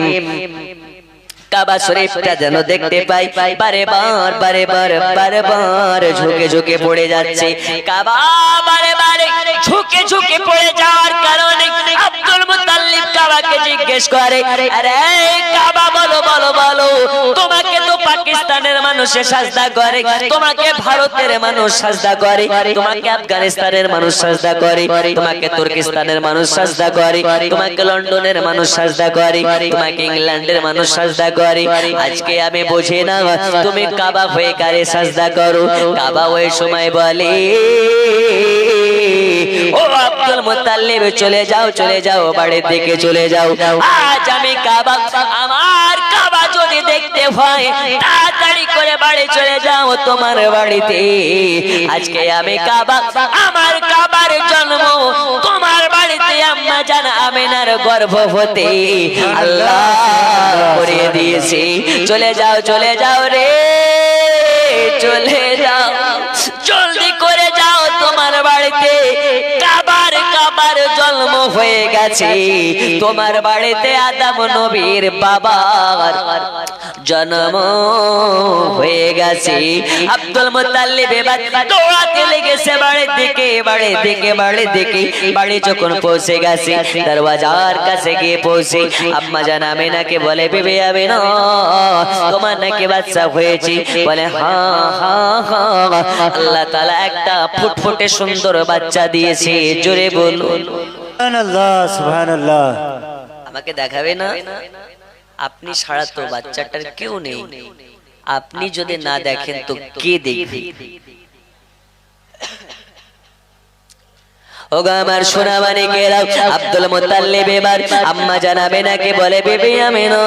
কাবা শরীফটা যেন দেখতে পাই, বারে বার বারে বার বারে বার ঝুঁকে ঝুঁকে পড়ে যাচ্ছে। কাবা বারে বারে ঝুঁকে ঝুঁকে পড়ে যাওয়ার কারণে আব্দুল মুতাল্লিব কাবাকে জিজ্ঞেস করে, আরে কাবা বলো বলো বলো, তোমাকে তো পাকিস্তানের মানুষে সাজদা করে, তোমাকে ভারতের মানুষ সাজদা করে, তোমাকে আফগানিস্তানের মানুষ সাজদা করে, তোমাকে তুর্কিস্তানের মানুষ সাজদা করে, তোমাকে লন্ডনের মানুষ সাজদা করে, তোমাকে ইংল্যান্ডের মানুষ সাজদা করে। আজকে আমি বুঝি না তুমি কাবা হয়ে কারে সাজদা করো। কাবা ওই সময় বলে, ও আব্দুল মুতাল্লিব চলে যাও, চলে যাও, বাড়ির দিকে চলে যাও। আজ আমি কাবা, আমার কাবা যদি দেখতে হয় তাড়াতাড়ি করে বাড়ি চলে যাও তোমার বাড়িতে। আজকে আমি কাবা, আমার কাবার জন্ম তোমার বাড়িতে আম্মা জান আমেনার গর্ভবতী আল্লাহ করিয়ে দিয়েছে। চলে যাও, চলে যাও রে, চলে যাও, জলদি করে যাও তোমার বাড়িতে। কাবার কাবার জন্ম হয়ে গেছে, তোমার বাড়িতে আদম নবীর বাবার জন্ম হয়ে গেছে। আব্দুল মুতাল্লিব এবার দৌড়াতে লেগেছে বাড়ির দিকে, বাড়ির দিকে, বাড়ির দিকে। বাড়ি যখন পৌঁছে গেছে, দরওয়াজার কাছে গিয়ে পৌঁছে আম্মা জান আমেনাকে বলে, বিবি আমেনা তোমার নাকি বাচ্চা হয়েছে? বলে হ্যাঁ হ্যাঁ হ্যাঁ, আল্লাহ তাআলা একটা ফুটফুটে সুন্দর বাচ্চা দিয়েছে। জোরে বলুন সুবহানাল্লাহ, সুবহানাল্লাহ। আমাকে দেখাবে না? আপনি ছাড়া তো বাচ্চাটার কেউ নেই, আপনি যদি না দেখেন তো কে দেখবে? ওগো আমার সোনা মানিকেরা, আব্দুল মুতাল্লিব এবার আম্মা জান আমেনাকে বলে, বিবি আমেনা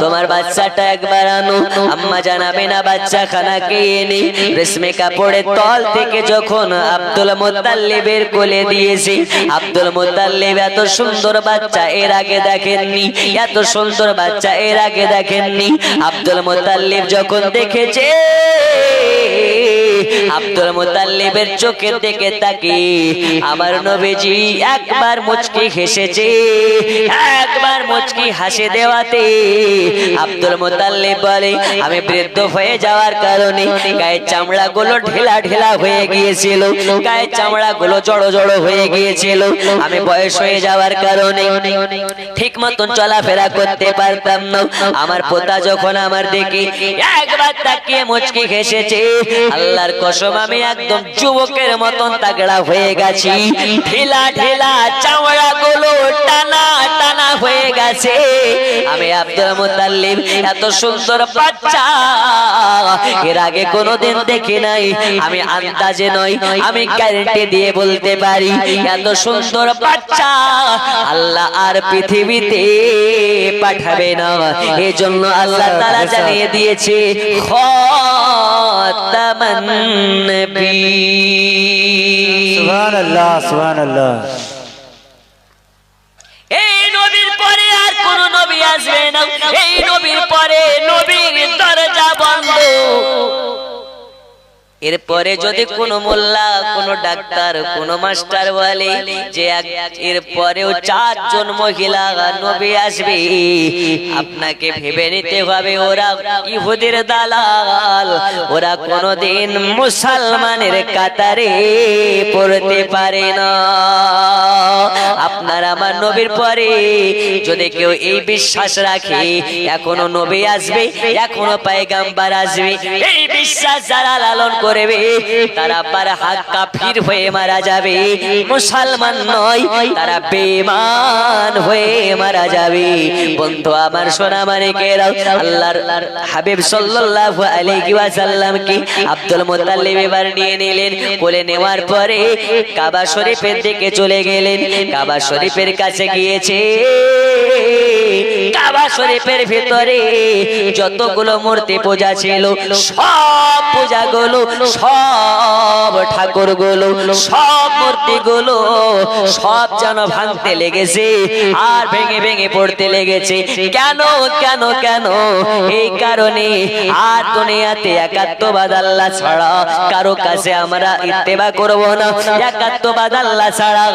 তোমার বাচ্চাটা একবার আনো। আম্মা জান আমেনা বাচ্চা খানাকে এনে রেশমে কাপড়ের তল থেকে যখন আব্দুল মুতাল্লিবের কোলে দিয়েছে, আব্দুল মুতাল্লিব এত সুন্দর বাচ্চা এর আগে দেখেননি, এত সুন্দর বাচ্চা এর আগে দেখেননি। আব্দুল মুতাল্লিব যখন দেখেছে, আব্দুল মুতাল্লিবের চোখের দিকে তাকিয়ে আমার নবীজি একবার মুচকি হেসেছে, একবার মুচকি হাসি দেওয়াতে আব্দুল মুতাল্লিব বলে, আমি বৃদ্ধ হয়ে যাওয়ার কারণে গায়ের চামড়া গুলো ঢেলা ঢেলা হয়ে গিয়েছিল, গায়ের চামড়া গুলো জড়ো জড়ো হয়ে গিয়েছিল। আমি বয়স হয়ে যাওয়ার কারণে ঠিক মতন চলাফেরা করতে পারতাম না। আমার পোতা যখন আমার দিকে একবার তাকিয়ে মুচকি হেসেছে, আল্লাহর কসম আমি একদম যুবকের মতন তাগড়া হয়ে গেছি। ঢিলা ঢিলা চামড়া গুলো টানা টানা হয়ে গেছে। আমি আব্দুল মুতাল্লিব এত সুন্দর বাচ্চা এর আগে কোনোদিন দেখি নাই। আমি আন্দাজে নয়, আমি গ্যারান্টি দিয়ে বলতে পারি এত সুন্দর বাচ্চা আল্লাহ আর পৃথিবীতে পাঠাবে না। এই জন্য আল্লাহ তাআলা জানিয়ে দিয়েছে খাতামান নবী। সুবহানাল্লাহ, সুবহানাল্লাহ। এই নবীর পরে আর কোন নবী আসবে না, এই নবীর পরে নবীর দরজা বন্ধ। এরপরে যদি কোনো মোল্লা, কোনো ডাক্তার, কোনো মাস্টার বলে যে এরপরেও 4 জন মহিলা নবী আসবে, আপনাকে ভেবে নিতে হবে ওরা ইহুদির দালাল, ওরা কোনোদিন মুসলমানের কাতারে পড়তে পারে না। আপনার আমার নবীর পরে যদি কেউ এই বিশ্বাস রাখে এখনো নবী আসবে, এখনো পয়গম্বর আসবে, এই বিশ্বাস যারা লালন করবে তারা পার হাক কাফির হয়ে মারা যাবে, মুসলমান নয়, তারা বেঈমান হয়ে মারা যাবে। বন্ধু আমার সোনা মানিকেরা, আল্লাহর হাবিব সাল্লাল্লাহু আলাইহি ওয়াসাল্লাম কি আব্দুল মুত্তালিব এবার নিয়ে নিলেন, কোলে নেওয়ার পরে কাবা শরীফের দিকে চলে গেলেন। কাবা শরীফের কাছে গিয়েছে, কাবা শরীফের ভিতরে যতগুলো মূর্তি পূজা ছিল সব পূজাগুলো, সব ঠাকুরগুলো, সব মূর্তিগুলো সব যেন ভাঙতে লেগেছে আর ভেঙে ভেঙে পড়তে লেগেছে। কেন কেন কেন? এই কারণে আর দুনিয়াতে একাত্মবাদ আল্লাহ ছাড়া কারো কাছে আমরা ইত্তেবা করব না। একাত্মবাদ আল্লাহ ছাড়া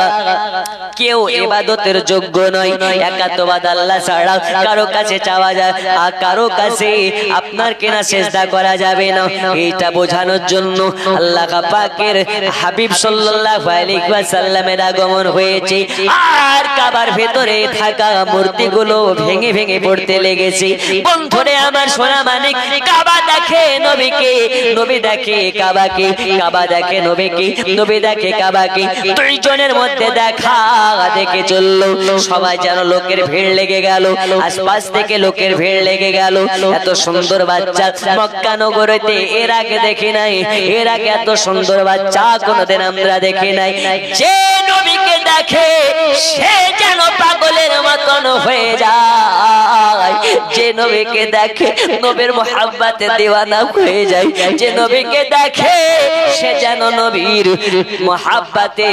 কেউ ইবাদতের যোগ্য নয়। একাত্মবাদ আল্লাহ ছাড়া কারো কাছে চাওয়া যায় আর কারো কাছে আপনার কিনা সেজদা করা যাবে না। এটা বোঝানোর জন্য আল্লাহ পাকের হাবিব সাল্লাল্লাহু আলাইহি ওয়াসাল্লামের আগমন হয়েছে আর কাবার ভেতরে থাকা মূর্তিগুলো ভেঙে ভেঙে পড়তে লেগেছে। বন্ধুরে আমার সোনা মানিক, কাবা দেখে নবীকে, নবী দেখে কাবাকে, কাবা দেখে নবীকে, নবী দেখে কাবাকে, দুইজনের মধ্যে দেখা দেখে চললো। সবাই যেন লোকের ভিড় লেগে গেল, আশপাশ থেকে লোকের ভিড় লেগে গেল। এত সুন্দর বাচ্চা মক্কা নগরীতে এর আগে দেখি নাই, এর আগে এত সুন্দর বাচ্চা কোনোদিন আমরা দেখি নাই। যে নবীকে দেখে সে যেন পাগলের মতন হয়ে যায়, যে নবীকে দেখে নবীর মোহাব্বতে দিওয়ানা হয়ে যায়, যে নবীকে দেখে সে যেন নবীর মোহাব্বতে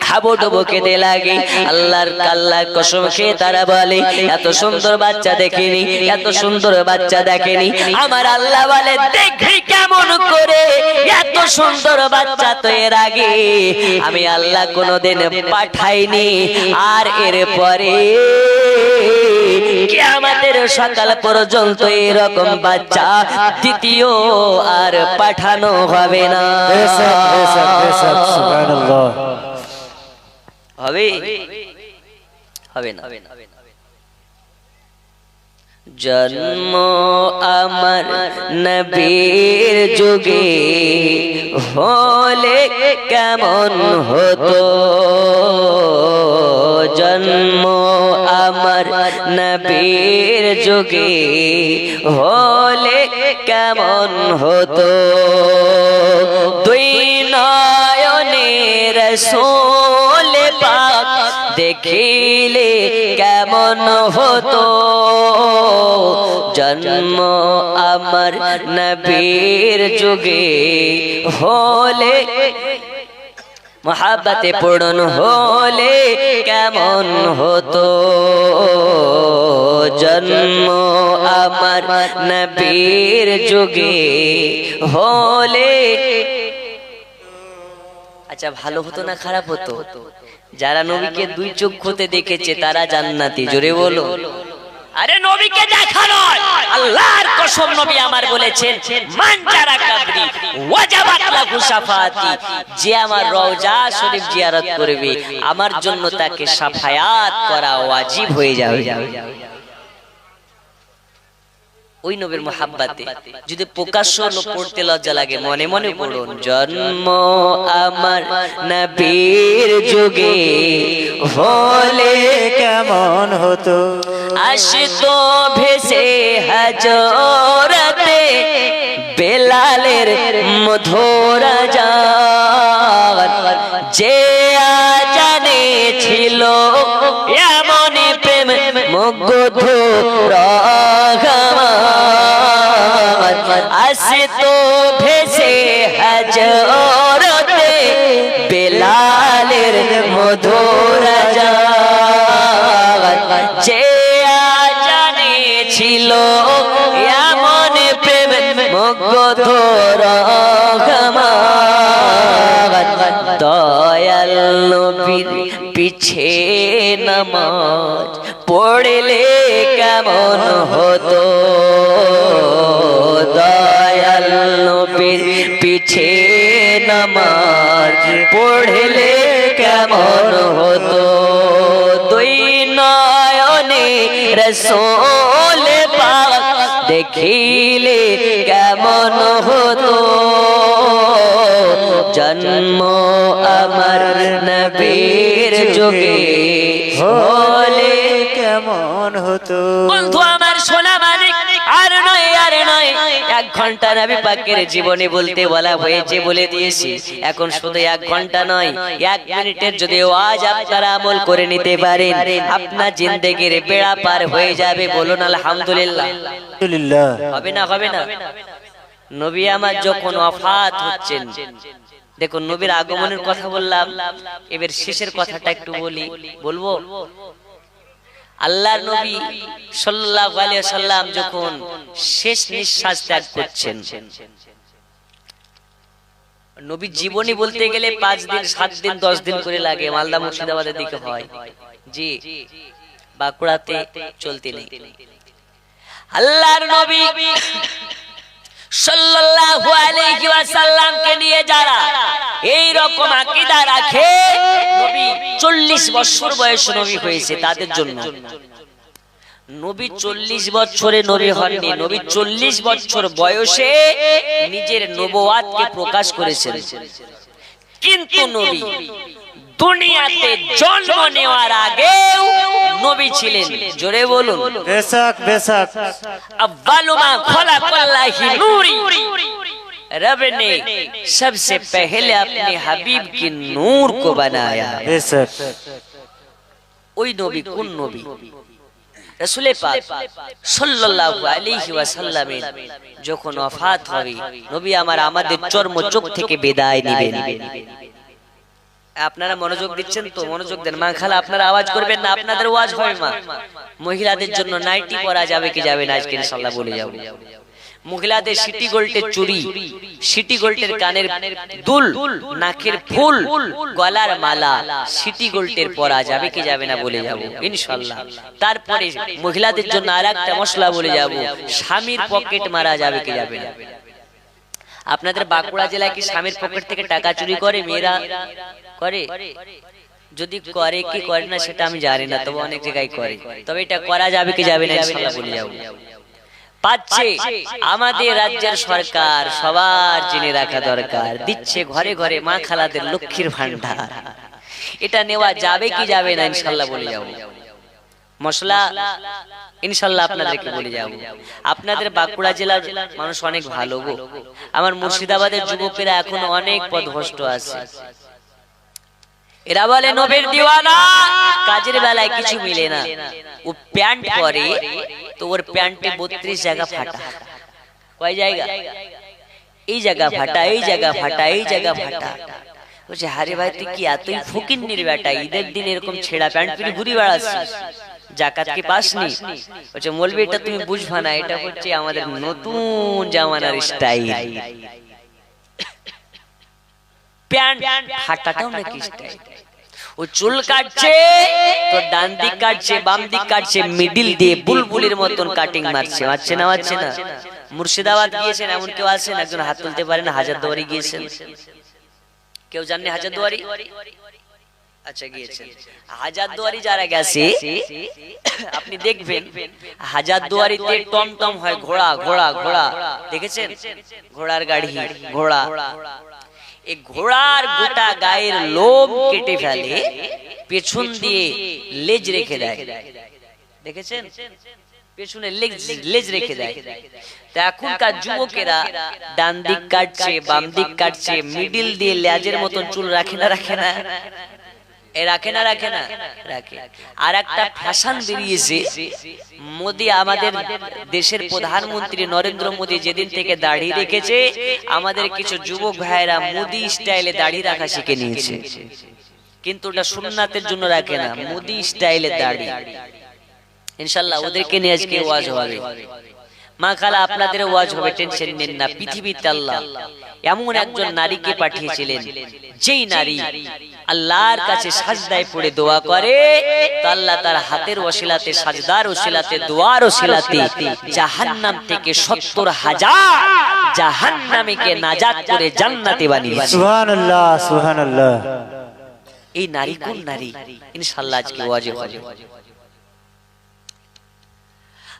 হাবুডুবু খেতে লাগে। আল্লাহর কসম খেয়ে তারা বলে এত সুন্দর বাচ্চা দেখিনি, এত সুন্দর বাচ্চা দেখেনি। আমার আল্লাহ বলে দেখি কেমন করে, এত সুন্দর বাচ্চা তো এর আগে আমি আল্লাহ কোনোদিন পাঠাইনি। আর এরপরে কিয়ামতের সকাল পর্যন্ত এরকম বাচ্চা দ্বিতীয় আর পাঠানো হবে না। সুবহানাল্লাহ। হবে হবে না। জন্ম আমার নবীর যুগে হলে কেমন হতো, জন্ম আমার নবীর যুগে হলে কেমন হতো, দুই নয়নে রাসূল পাক দেখিলে কেমন হতো, জন্ম আমার নবীর যুগে হলে মহাব্বতে পূর্ণ হলে কেমন হতো, জন্ম আমার নবীর যুগে হলে। আচ্ছা, ভালো হতো না খারাপ হতো? যারা নবীকে দুই চক্ষুতে দেখেছে তারা জান্নাতি। জোরে বলো। আরে নবীকে দেখা নয়, আল্লাহর কসম নবী আমার বলেছেন মান যারা কাবরি ওয়াজাবাত লাহু শাফাআতি, যে আমার রওজা শরীফ জিয়ারত করবে আমার জন্য তাকে শাফায়াত করা ওয়াজিব হয়ে যাবে। ওই নবীর মুহাব্বতে যদি প্রকাশ্য পড়তে লজ্জা লাগে মনে মনে পড়ুন, জন্ম আমার নবীর যুগে হলে কেমন হতো, আসতো ভেসে হাজরাতে বেলালের মধুর আযান, যে আজানে ছিল এমন প্রেম মুগ্ধ রহমান, আসতো ভেসে হাজরাতে বেলালের মধুর আযান, যে আজানে ছিল এমন প্রেম মুগ্ধ রহমান। পিছে নামাজ পড়লে কেমন হতো দয়াল নবীর পিছে নামাজ পড়লে কেমন হতো দুই নয়নে রাসূল পাক দেখিলে কেমন হতো জন্ম আমার নবীর যুগে হলে কেমন হতো। বন্ধু আমার সোনা মানিক আর নয় 1 ঘন্টা নবী পাকের জীবনে বলতে বলা হয়েছে বলে দিয়েছি। এখন শুধু 1 ঘন্টা নয় 1 মিনিটের যদি ওয়াজ আপনারা আমল করে নিতে পারেন আপনার জিন্দেগির বেড়া পার হয়ে যাবে। বলুন আলহামদুলিল্লাহ। আলহামদুলিল্লাহ। হবে না হবে না। নবী আমার যখন ওয়াফাত হচ্ছেন, দেখুন নবীর আগমনের কথা বললাম, এবার শেষের কথাটা একটু বলবো। আল্লাহর নবী সাল্লাল্লাহু আলাইহি ওয়াসাল্লাম যখন শেষ নিঃশ্বাস ত্যাগ করছেন, নবীর জীবনী বলতে গেলে 5 দিন 7 দিন 10 দিন করে লাগে। মালদা মুর্শিদাবাদের দিকে হয়, জি বাঁকুড়াতে চলতে নেই। আল্লাহর নবী সাল্লাল্লাহু আলাইহি ওয়াসাল্লামকে নিয়ে যারা এই রকম আকীদা রাখে, নবী 40 বছর বয়সে নবী হয়েছে তাদের জন্য। নবী 40 বছরে নবী হননি, নবী 40 বছর বয়সে নিজের নবুয়াতকে প্রকাশ করেছেন। কিন্তু নবী দুনিয়াতে জন্ম নেওয়ার আগেও নবী ছিলেন। জোরে বলুন বেশক বেশক। अव्वलु मा खलक़ल्लाहि नूरी, रब ने सबसे पहले अपने हबीब की नूर को बनाया। বেশক। ওই নবী কোন নবী? রাসূল পাক সাল্লাল্লাহু আলাইহি ওয়াসাল্লামের যখন ওয়াফাত হবে, নবী আমাদের চর্ম চোখ থেকে বিদায় নেবেন। আপনারা মনোযোগ দিচ্ছেন তো? মনোযোগ দেন। মা খালা আপনারা আওয়াজ করবেন না, আপনাদের আওয়াজ হয়। মা মহিলাদের জন্য নাইটি পরা যাবে কি যাবে না আজকে ইনশাআল্লাহ বলে যাব। মহিলাদের সিটি গোল্ডের চুড়ি, সিটি গোল্ডের কানের দুল, নাকের ফুল, গলার মালা সিটি গোল্ডের পরা যাবে কি যাবে না বলে যাব ইনশাআল্লাহ। তারপরে মহিলাদের জন্য আরেকটা মশলা বলে যাব, স্বামীর পকেট মারা যাবে কি যাবে না। আপনাদের বাঁকুড়া জেলায় কি স্বামীর পকেট থেকে টাকা চুরি করে মেয়েরা? করে? যদি করে কি করে না সেটা আমি জানি না, তবে অনেক জায়গায় করে। তবে এটা করা যাবে কি যাবে না ইনশাআল্লাহ বলে যাব। পাচ্ছে আমাদের রাজ্যের সরকার, সবার জেনে রাখা দরকার, দিচ্ছে ঘরে ঘরে মা খালাদের লক্ষ্মীর ভান্ডার। এটা নেওয়া যাবে কি যাবে না ইনশাআল্লাহ বলে যাব। মশলা ইনশাআল্লাহ আপনাদেরকে বলে যাব। আপনাদের বাঁকুড়া জেলার মানুষ অনেক ভালো গো। আমার মুর্শিদাবাদের যুবকেরা এখনো অনেক পথভ্রষ্ট আছে। এরা বলে নবীর দিওয়ানা, কাজের বেলায় কিছু মিলে না। ও প্যান্ট পরে তো ওর প্যান্টে 32 জায়গা ফাটা। কয় জায়গা? এই জায়গা ফাটা, এই জায়গা ফাটা, এই জায়গা ফাটা। বলছে আরে ভাই তুই কি এতই ফকিন্নির বেটা, ঈদের দিন এরকম ছেঁড়া প্যান্ট পরে ঘুরে বেড়াচ্ছিস, জাকাত কি পাসনি? বলছে মৌলবি এটা তুমি বুঝবা না, এটা হচ্ছে আমাদের নতুন জামানার স্টাইল। প্যান্ট ফাটাটাও নাকি স্টাইল। ও চুল কাটছে তো ডান দিক কাটছে, বাম দিক কাটছে, মিডিল দিয়ে বুলবুলের মতন কাটিং মারছে। মারছে না? মারছে না? মুর্শিদাবাদ গিয়েছেন এমন কেউ আছেন? একজন হাত তুলতে পারেন। হাজারদুয়ারি গিয়েছেন? কেউ জানেন হাজারদুয়ারি? আচ্ছা গিয়েছেন। হাজারদুয়ারি যারা গেছে আপনি দেখবেন হাজারদুয়ারিতে টমটম হয়, ঘোড়া ঘোড়া ঘোড়া দেখেছেন? ঘোড়ার গাড়ি, ঘোড়া। এই ঘোড়ার গোটা গায়ের লোম কেটে ফেলে, পেছন দিয়ে লেজ রেখে দেয়। দেখেছেন? পেছনে লেজ রেখে দেয়। তা এখনকার যুবকেরা ডান দিক কাটছে, বাম দিক কাটছে, মিডিল দিয়ে লেজের মতন চুল রাখে না? রাখে না? রাখে না? রাখে না? রাখে। আর একটা ফ্যাশন বেরিয়েছে, মোদি আমাদের দেশের প্রধানমন্ত্রী নরেন্দ্র মোদি যেদিন থেকে দাড়ি রেখেছে, আমাদের কিছু যুবক ভাইয়েরা মোদি স্টাইলে দাড়ি রাখা শিখে নিয়েছে। কিন্তু ওটা সুন্নাতের জন্য রাখে না, মোদি স্টাইলে দাড়ি। ইনশাআল্লাহ ওদেরকে নিয়ে আজকে ওয়াজ হবে। মা খালা আপনাদের ওয়াজ হবে, টেনশন নেন না। পৃথিবীতে আল্লাহ এমন একজন নারীকে পাঠিয়েছিলেন, যেই নারী আল্লাহর কাছে সাজদায় পড়ে দোয়া করে, তো আল্লাহ তার হাতের ওসিলাতে, সাজদার ওসিলাতে, দোয়ার ওসিলাতে জাহান্নাম থেকে 70,000 জাহান্নামীকে নাজাত করে জান্নাতে বানিয়েছে। সুবহানাল্লাহ সুবহানাল্লাহ। এই নারী কোন নারী? ইনশাআল্লাহ আজকে ওয়াজে হবে।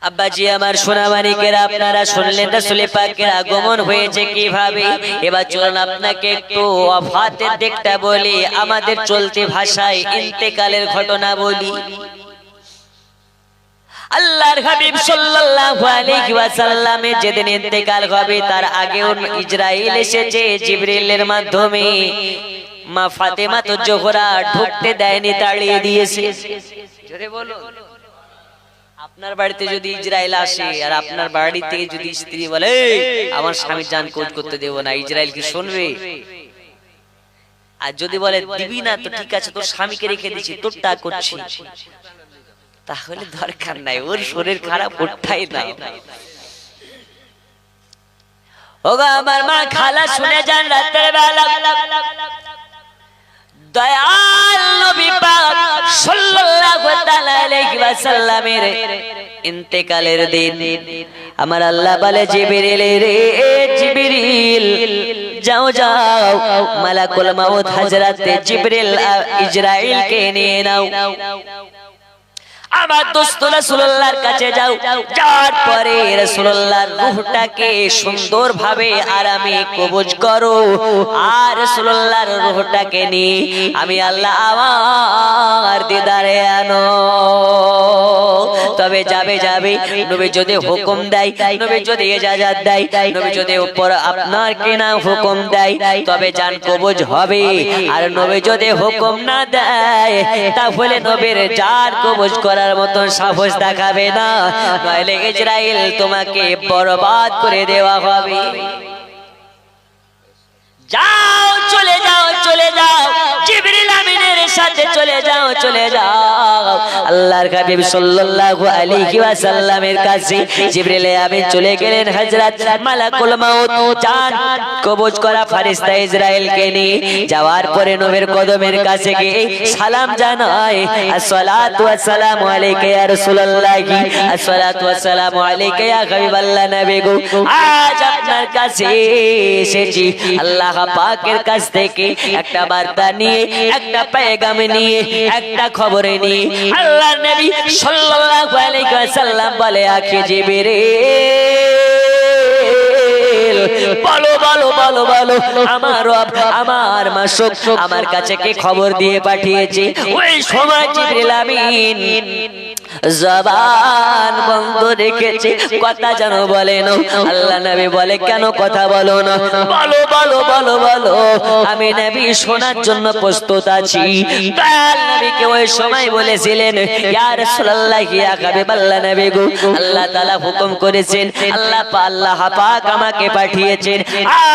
আব্বাজি আমার সোনামানিকেরা, আপনারা শুনলেন রাসূল পাকের আগমন হয়েছে কিভাবে। এবার চলুন আপনাকে একটু ওয়াফাতের দিকটা বলি, আমাদের চলতি ভাষায় ইন্তেকালের ঘটনা বলি। আল্লাহর হাবিব সাল্লাল্লাহু আলাইহি ওয়াসাল্লামের যেদিন ইন্তেকাল হবে, তার আগেও ইসরাইল এসেছে জিবরিলের মাধ্যমে। মা ফাতেমা তো জোহরা ঢুকতে দেয়নি, তাড়িয়ে দিয়েছে। জোরে বলো। আপনার বাড়িতে যদি ইসরাইল আসে আর আপনার বাড়ি থেকে যদি স্ত্রী বলে আমার স্বামী জান কোজ করতে দেব না, ইসরাইল কি শুনবে? আর যদি বলে দিবি না, তো ঠিক আছে তোর স্বামীকে রেখে দিচ্ছি, তোরটা করছি, তাহলে দরকার নাই, ওর শরীর খারাপ, ওঠাই না। ওগো আমার মা খালা শুনে যান, রাতের বেলা দয়াল নবী পাক সাল্লাল্লাহু তাআলা আলাইহি ওয়াসাল্লামের ইন্তেকালের দিন আমার আল্লাহ বলে জিবরিল রে জিবরিল যাও যাও মালাকুল মাউত হযরত জিবরিল ইসরাইলকে নিয়ে নাও, আমার দোস্ত রাসূলুল্লাহর কাছে যাও। যাওয়ার পরে রাসূলুল্লাহর রূহটাকে সুন্দরভাবে আরামে কবজ করো, আর রাসূলুল্লাহর রূহটাকে নিয়ে আমি আল্লাহ আমার দিদারে আনো। তবে যাবে যাবে, নবী যদি হুকুম দেয়, নবী যদি ইজাজত দেয়, নবী যদি উপর আপনার কিনা হুকুম দেয়, তবে জান কবজ হবে। আর নবী যদি হুকুম না দেয়, তাহলে নবীর জান কবজ করার মতন সাহস দেখাবে না, নইলে ইসরাইল তোমাকে বরবাদ করে দেওয়া হবে। যাও, চলে যাও, চলে যাও, জিবরিল আমিনের সাথে চলে যাও, চলে যাও। আল্লাহর হাবিব সাল্লাল্লাহু আলাইহি ওয়াসাল্লামের কাছে জিবরিল আমিন চলে গেলেন হযরত মালাকুল মাউত জান কবজ করা ফেরেশতা ইসরাইলকে নিয়ে। যাওয়ার পরে নবীর কদমের কাছে গিয়ে সালাম জানায়, আসসালাতু ওয়াসসালামু আলাইকা ইয়া রাসূলুল্লাহি, আসসালাতু ওয়াসসালামু আলাইকা ইয়া হাবিবাল্লাহ নবী গো, আজ আপনার কাছে এসেছি আল্লাহ পাকের কাছ থেকে একটা বার্তা নিয়ে, একটা পেগাম নিয়ে, একটা খবর নিয়ে। আল্লাহর নবী সাল্লাল্লাহু আলাইহি ওয়াসাল্লাম বলে, আখি জিবরিল বলো বলো বলো বলো, আমার রব, আমার মাসুক আমার কাছে কে খবর দিয়ে পাঠিয়েছে। ওই সময় জিবরিল আমিন জবান বন্ধ রেখেছে, কথা যেন বলে না। আল্লাহ নবী বলে, কেন কথা বলো না? বলো বলো বলো বলো, আমি নবী শোনার জন্য প্রস্তুত আছি। দয়াল নবীকে ওই সময় বলেছিলেন, ইয়া রাসূলুল্লাহ ইয়া হাবিবাল্লাহ নবী গো, আল্লাহ তাআলা হুকুম করেছেন, আল্লাহ পাক আমাকে পাঠিয়েছেন,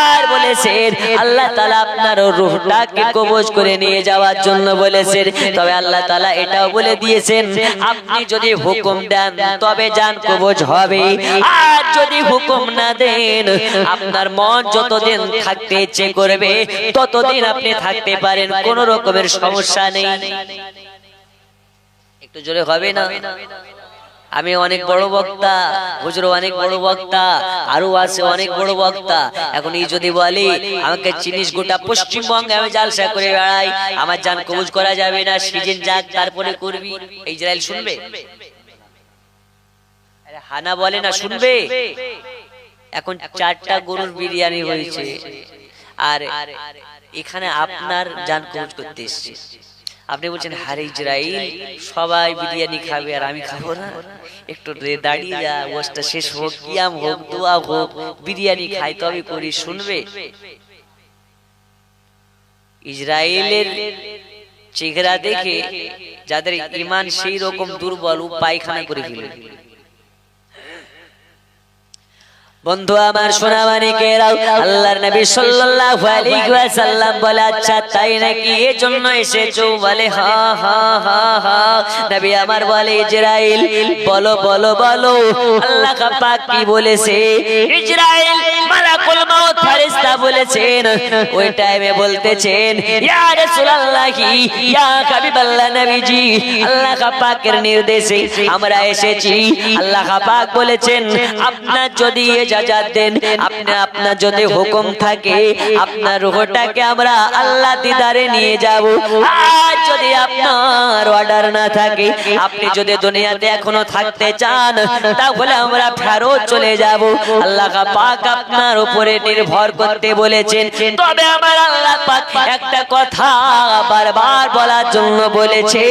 আর বলেছেন আল্লাহ তাআলা আপনার রূহটাকে কবজ করে নিয়ে যাওয়ার জন্য বলেছেন। তবে আল্লাহ তাআলা এটাও বলে দিয়েছেন, আপনি যদি হুকুম দেন তবে জান কবজ হবে, আর যদি হুকুম না দেন আপনার মন যতদিন থাকতে ইচ্ছে করবে ততদিন আপনি থাকতে পারেন, কোনো রকমের সমস্যা নেই। একটু জোরে হবে না? আমি অনেক বড় বক্তা, হুজুর অনেক বড় বক্তা, আরো আছে অনেক বড় বক্তা। এখন এই যদি বলি আমাকে চিনিস গোটা পশ্চিমবঙ্গে আমি জালসা করে বেড়াই, আমার জান কবজ করা যাবে না, সিজন যাক তারপরে করবি, ইসরাইল শুনবে? আরে হানা বলে না, শুনবে? এখন 4টা গরুর বিরিয়ানি হয়েছে, আর এখানে আপনার জান কবজ করতে এসেছে। আপনি বলছেন, হারে ইসরাইল সবাই বিরিয়ানি খাবে আর আমি খাবো না, একটু দাঁড়িয়ে যা, ওয়াজটা শেষ হোক, কিয়াম হোক, দোয়া হোক, বিরিয়ানি খাই তবে করি, শুনবে? ইসরাইলের চেহারা দেখে যাদের ঈমান সেই রকম দুর্বল, ও পায়খানা করে ফেলে। বন্ধু আমার সোনামানিকেরাও, আল্লাহর নবী সাল্লাল্লাহু আলাইহি ওয়াসাল্লাম বলে আচ্ছা তাই নাকি এজন্য এসেছো? বলে হ্যাঁ হ্যাঁ হ্যাঁ হ্যাঁ। নবী আমার বলে ইজরাইল বলো বলো বলো আল্লাহ পাক কি বলেছে? ইজরাইল মালাকুল মাউত ফেরেশতা বলেছেন, ওই টাইমে বলতেছেন ইয়া রাসূলুল্লাহি ইয়া হাবিবাল্লাহ নবীজি, আল্লাহ পাকের নির্দেশে আমরা এসেছি। আল্লাহ পাক বলেছেন আপনার যদি ইজাজত দেন, আপনার যদি হুকুম থাকে আপনার রূহটাকে আমরা আল্লাহ দিদারে নিয়ে যাব। আর যদি আপনার অর্ডার না থাকে, আপনি যদি দুনিয়াতে এখনো থাকতে চান, তাহলে আমরা ফেরত চলে যাব। আল্লাহ পাক আপনার উপরে নির্ভর করতে বলেছেন। তবে আমার আল্লাহ পাক একটা কথা বারবার বলার জন্য বলেছে,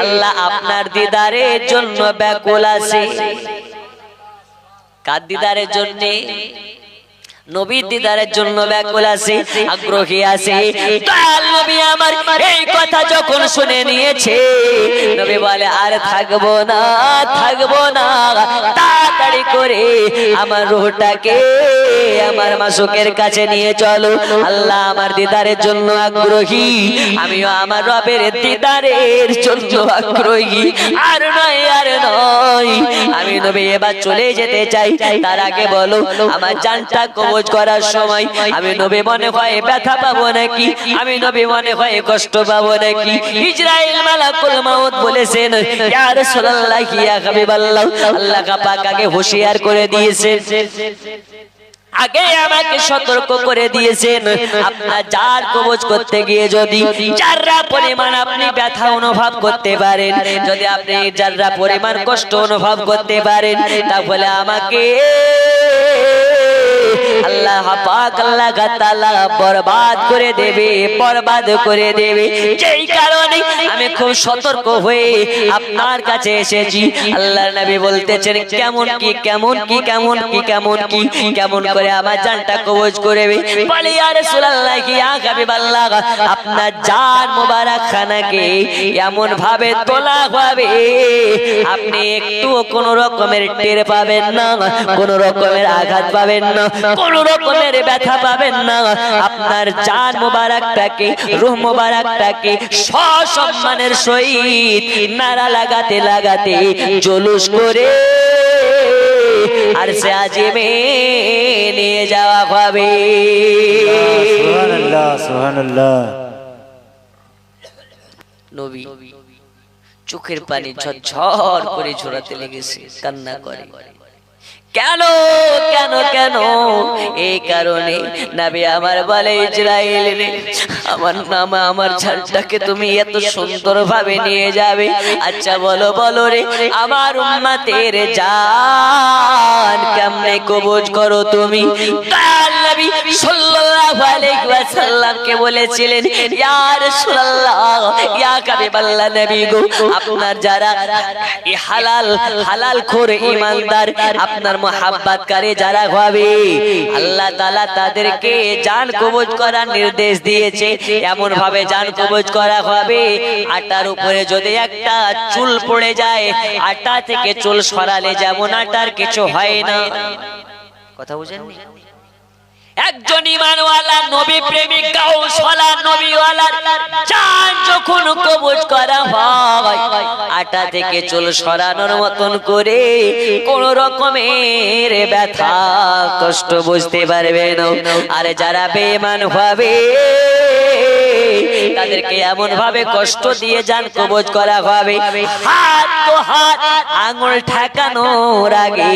আল্লাহ আপনার দিদারের জন্য ব্যাকুল আছে। কার দিদারের জন্য? নবীর দিদারের জন্য ব্যাকুল আছে, আগ্রহী আছে। কাল নবী আমার এই কথা যখন শুনে নিয়েছে, নবী বলে আর থাকবো না থাকবো না, তাড়াতাড়ি করে আমার রূহটাকে আমার মাসুকের কাছে নিয়ে চলো। আল্লাহ আমার দিদারের জন্য আগ্রহী, আমিও আমার রবের দিদারের জন্য আগ্রহী। আর নয় আর নয়, আমি নবী এবার চলে যেতে চাই। তার আগে বলো আমার জানটা কবজ করার সময় আমি নবী মনে হয় ব্যথা পাবো নাকি, আমি নবী মনে হয় কষ্ট পাবো নাকি? ইজরাইল মালাকুল মাউত বলেছেন ইয়া রাসূলুল্লাহ ইয়া হাবিবাল্লাহ, আল্লাহ পাক আগে হুঁশিয়ার করে দিয়েছেন, আগে আমাকে সতর্ক করে দিয়েছেন আপনার জান কবজ করতে গিয়ে যদি যাররা পরিমাণ আপনি ব্যথা অনুভব করতে পারেন, যদি আপনি যাররা পরিমাণ কষ্ট অনুভব করতে পারেন, তাহলে আমাকে আল্লাহ পাক আল্লাহ তাআলা বরবাদ করে দেবে, বরবাদ করে দেবে। যেই কারণে আমি খুব সতর্ক হয়ে আপনার কাছে এসেছি। আল্লাহর নবী বলতেছেন কেমন কি কেমন কি কেমন কি কেমন কি কেমন করে আমার জানটা কবজ করবে? বলে ইয়া রাসূলুল্লাহ ইয়া হাবিবাল্লাহ, আপনার জান মোবারক খানাকে এমন ভাবে তোলা হবে আপনি একটু কোন রকমের টের পাবেন না, কোন রকমের আঘাত পাবেন না, কোন রকমের ব্যথা পাবেন না। আপনার জান মোবারকটাকে রূহ মোবারকটাকে সসম্মানের সহিত নারা লাগাতে লাগাতে জুলুস করে আর সে আজিমে নিয়ে যাওয়া হবে। সুবহানাল্লাহ সুবহানাল্লাহ। নবী চোখের পানি ঝরঝর করে ঝরাতে লেগেছে, কান্না করে। কেন কেন কেন? এই কারণে নবী আমার বলে ইজরাইল রে, আমার নামে আমার ঝালটাকে তুমি এত সুন্দর ভাবে নিয়ে যাবে। আচ্ছা বলো বলো রে, আমার উম্মতের জান কেমনে কবজ করো তুমি? কাল নবী সাল্লাল্লাহু আলাইহি ওয়াসাল্লামকে বলেছিলেন ইয়া রাসূলুল্লাহ ইয়া হাবিবাল্লাহ নবী গো, আপনার যারা হালাল হালাল খোর ঈমানদার, আপনার মুহাব্বতকারী যারা হবে, আল্লাহ তাআলা তাদেরকে জান কবজ করার নির্দেশ দিয়েছে। এমন ভাবে জান কবজ করা হবে, আটার উপরে যদি একটা চুল পড়ে যায়, আটা থেকে চুল সরালে যেমন আটার কিছু হয় না। কথা বুঝেননি? একজন ঈমানওয়ালা নবী প্রেমিক গাউসওয়ালা নবীওয়ালার জান যখন কবজ করা হয়, আটা থেকে চুল সরানোর মতন করে কোন রকমের ব্যথা কষ্ট বুঝতে পারবে না। আর যারা বেঈমান হবে তাদেরকে এমন ভাবে কষ্ট দিয়ে জান কবজ করা হবে, হাত তো হাত আঙুল ঠেকানোর আগে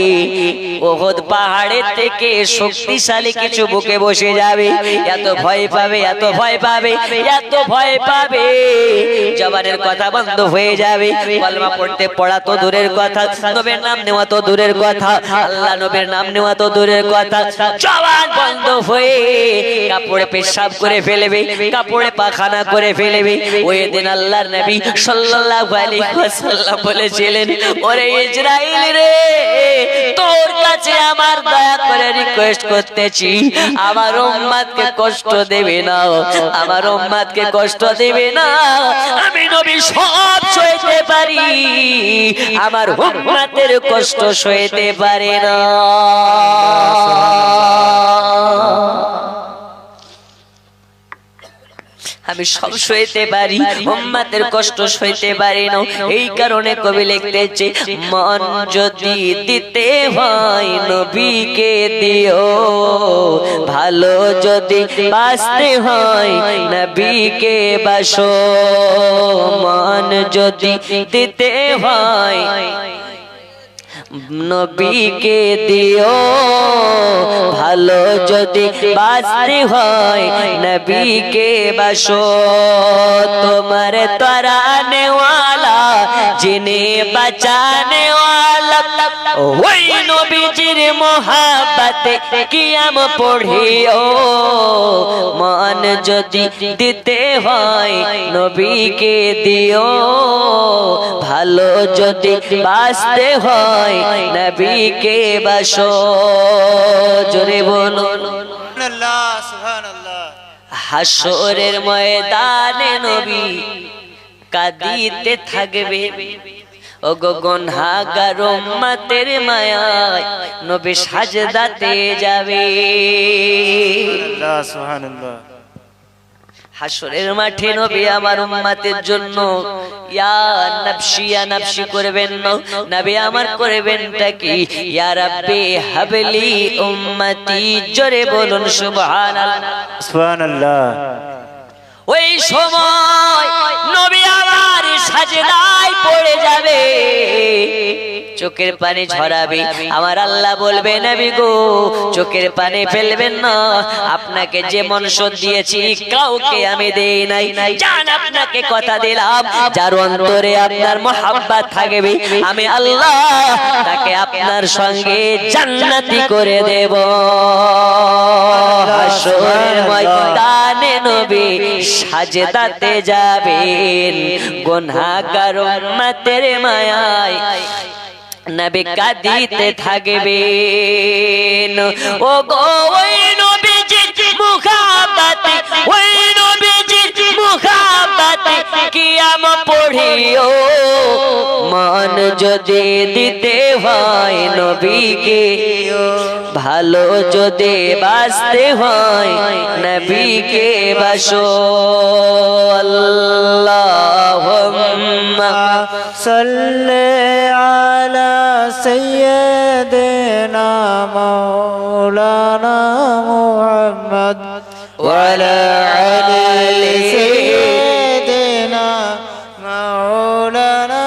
ওহদ পাহাড়ের থেকে শক্তিশালী কিছু বুকে বসে যাবে। এত ভয় পাবে, এত ভয় পাবে, এত ভয় পাবে, জবানের কথা বন্ধ হয়ে যাবে। কলমা পড়তে পড়া তো দূরের কথা, নবীর নাম নেওয়া তো দূরের কথা, আল্লাহ নবীর নাম নেওয়া তো দূরের কথা, জবান বন্ধ হয়ে কাপড়ে পেশাব করে ফেলবে, কাপড়ে পাখানা করে ফেলবে। ওই দিন আল্লাহর নবী সাল্লাল্লাহু আলাইহি ওয়াসাল্লাম বলেছিলেন, ওরে ইসরাইল রে, তোর কাছে আমার দয়া করে রিকোয়েস্ট করতেছি, আমার উম্মতকে কষ্ট দেবে না, আমার উম্মতকে কষ্ট দেবে না। আমি নবী সব সইতে পারি, আমার উম্মতের কষ্ট সইতে পারে না। আমি সব সইতে পারি, উম্মতের কষ্ট সইতে পারি না। এই কারণে কবি লিখতেছে, মন যদি দিতে হয় নবীকে দিও, ভালো যদি বাঁচতে হয় নবীকে বাসো। মন যদি দিতে হয় নবীকে দিও, ভালো যদি বাঁচতে হয় নবীকে বাসো। তোমার তরানে ওয়ালা যিনি বাঁচানে ওয়ালা, ওই নবীজির মোহাব্বতে কিয়াম পড়িও। মন যদি দিতে হয় নবীকে দিও, ভালো যদি বাঁচতে হয় নবীকে বাসো। জোরে বলুন সুবহানাল্লাহ, সুবহানাল্লাহ। হাসরের ময়দানে নবী কাঁদিতে থাকবে, ওগো গুনাহগার উম্মতের মায়ায় নবী সাজদাতে যাবে। আল্লাহ সুবহানাল্লাহ। হাসরের মাঠে নবী আমার উম্মতের জন্য ইয়া নাফসি করবেন না, নবী আমার করবেনটা কি, ইয়া রাব্বি হাবলি উম্মতি। জোরে বলুন সুবহানাল্লাহ, সুবহানাল্লাহ। ওই সময় নবী আমার সাজদায় পড়ে যাবে, চোখের পানি ঝরাবে। আমার আল্লাহ বলবে, নবী গো চোখের পানি ফেলবেন না, আপনাকে যে মনসদ দিয়েছি কাউকে আমি দেই নাই। জান আপনাকে কথা দিলাম, যার অন্তরে আপনার মহব্বত থাকবে আমি আল্লাহ তাকে আপনার সঙ্গে জান্নাতি করে দেব। হাসরের ময়দানে নবী সাজদাতে যাবেন, গুনাহগার উম্মতের মায়ায় নবী কাঁদিতে থাকবেন। ও গো ওই নবীজির মুহাব্বতে, ওই নবীজির মুহাব্বতে কিয়াম পড়িও। মন যদি দিতে হয় নবীকে, ভালো যদি বাঁচতে হয় নবীকে বাসো। আল্লাহুম্মা সাল্লি আলা সাইয়্যিদিনা মাওলানা মুহাম্মদ ওয়া আলা আলি সাইয়্যিদিনা মাওলানা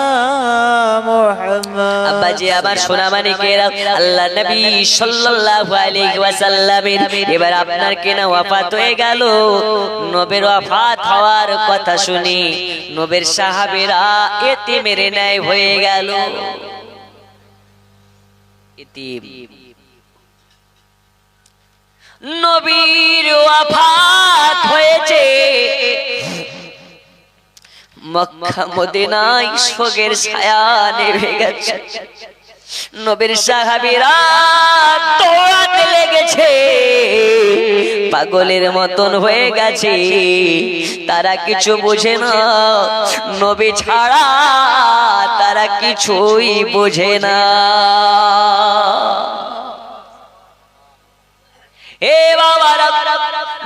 মুহাম্মদ। আব্বাজি আমার সোনা মানিকেরা, আল্লাহ নবী সাল্লাল্লাহু আলাইহি ওয়াসাল্লামের এবার আপনার কেনা ওয়াফাত হয়ে গেল। নবীর ওয়াফাত হওয়ার কথা শুনি নবীর সাহাবীরা এতিমের ন্যায় হয়ে গেল। এতিম, নবীর ওয়াফাত হয়েছে, মক্কা মদিনায় শোকের ছায়া নেমে গেছে। নবীর সাহাবীরা দৌড়াতে লেগেছে, পাগলের মতন হয়ে গেছে, তারা কিছু বোঝে না, নবী ছাড়া তারা কিছুই বোঝে না। এ বাবারা,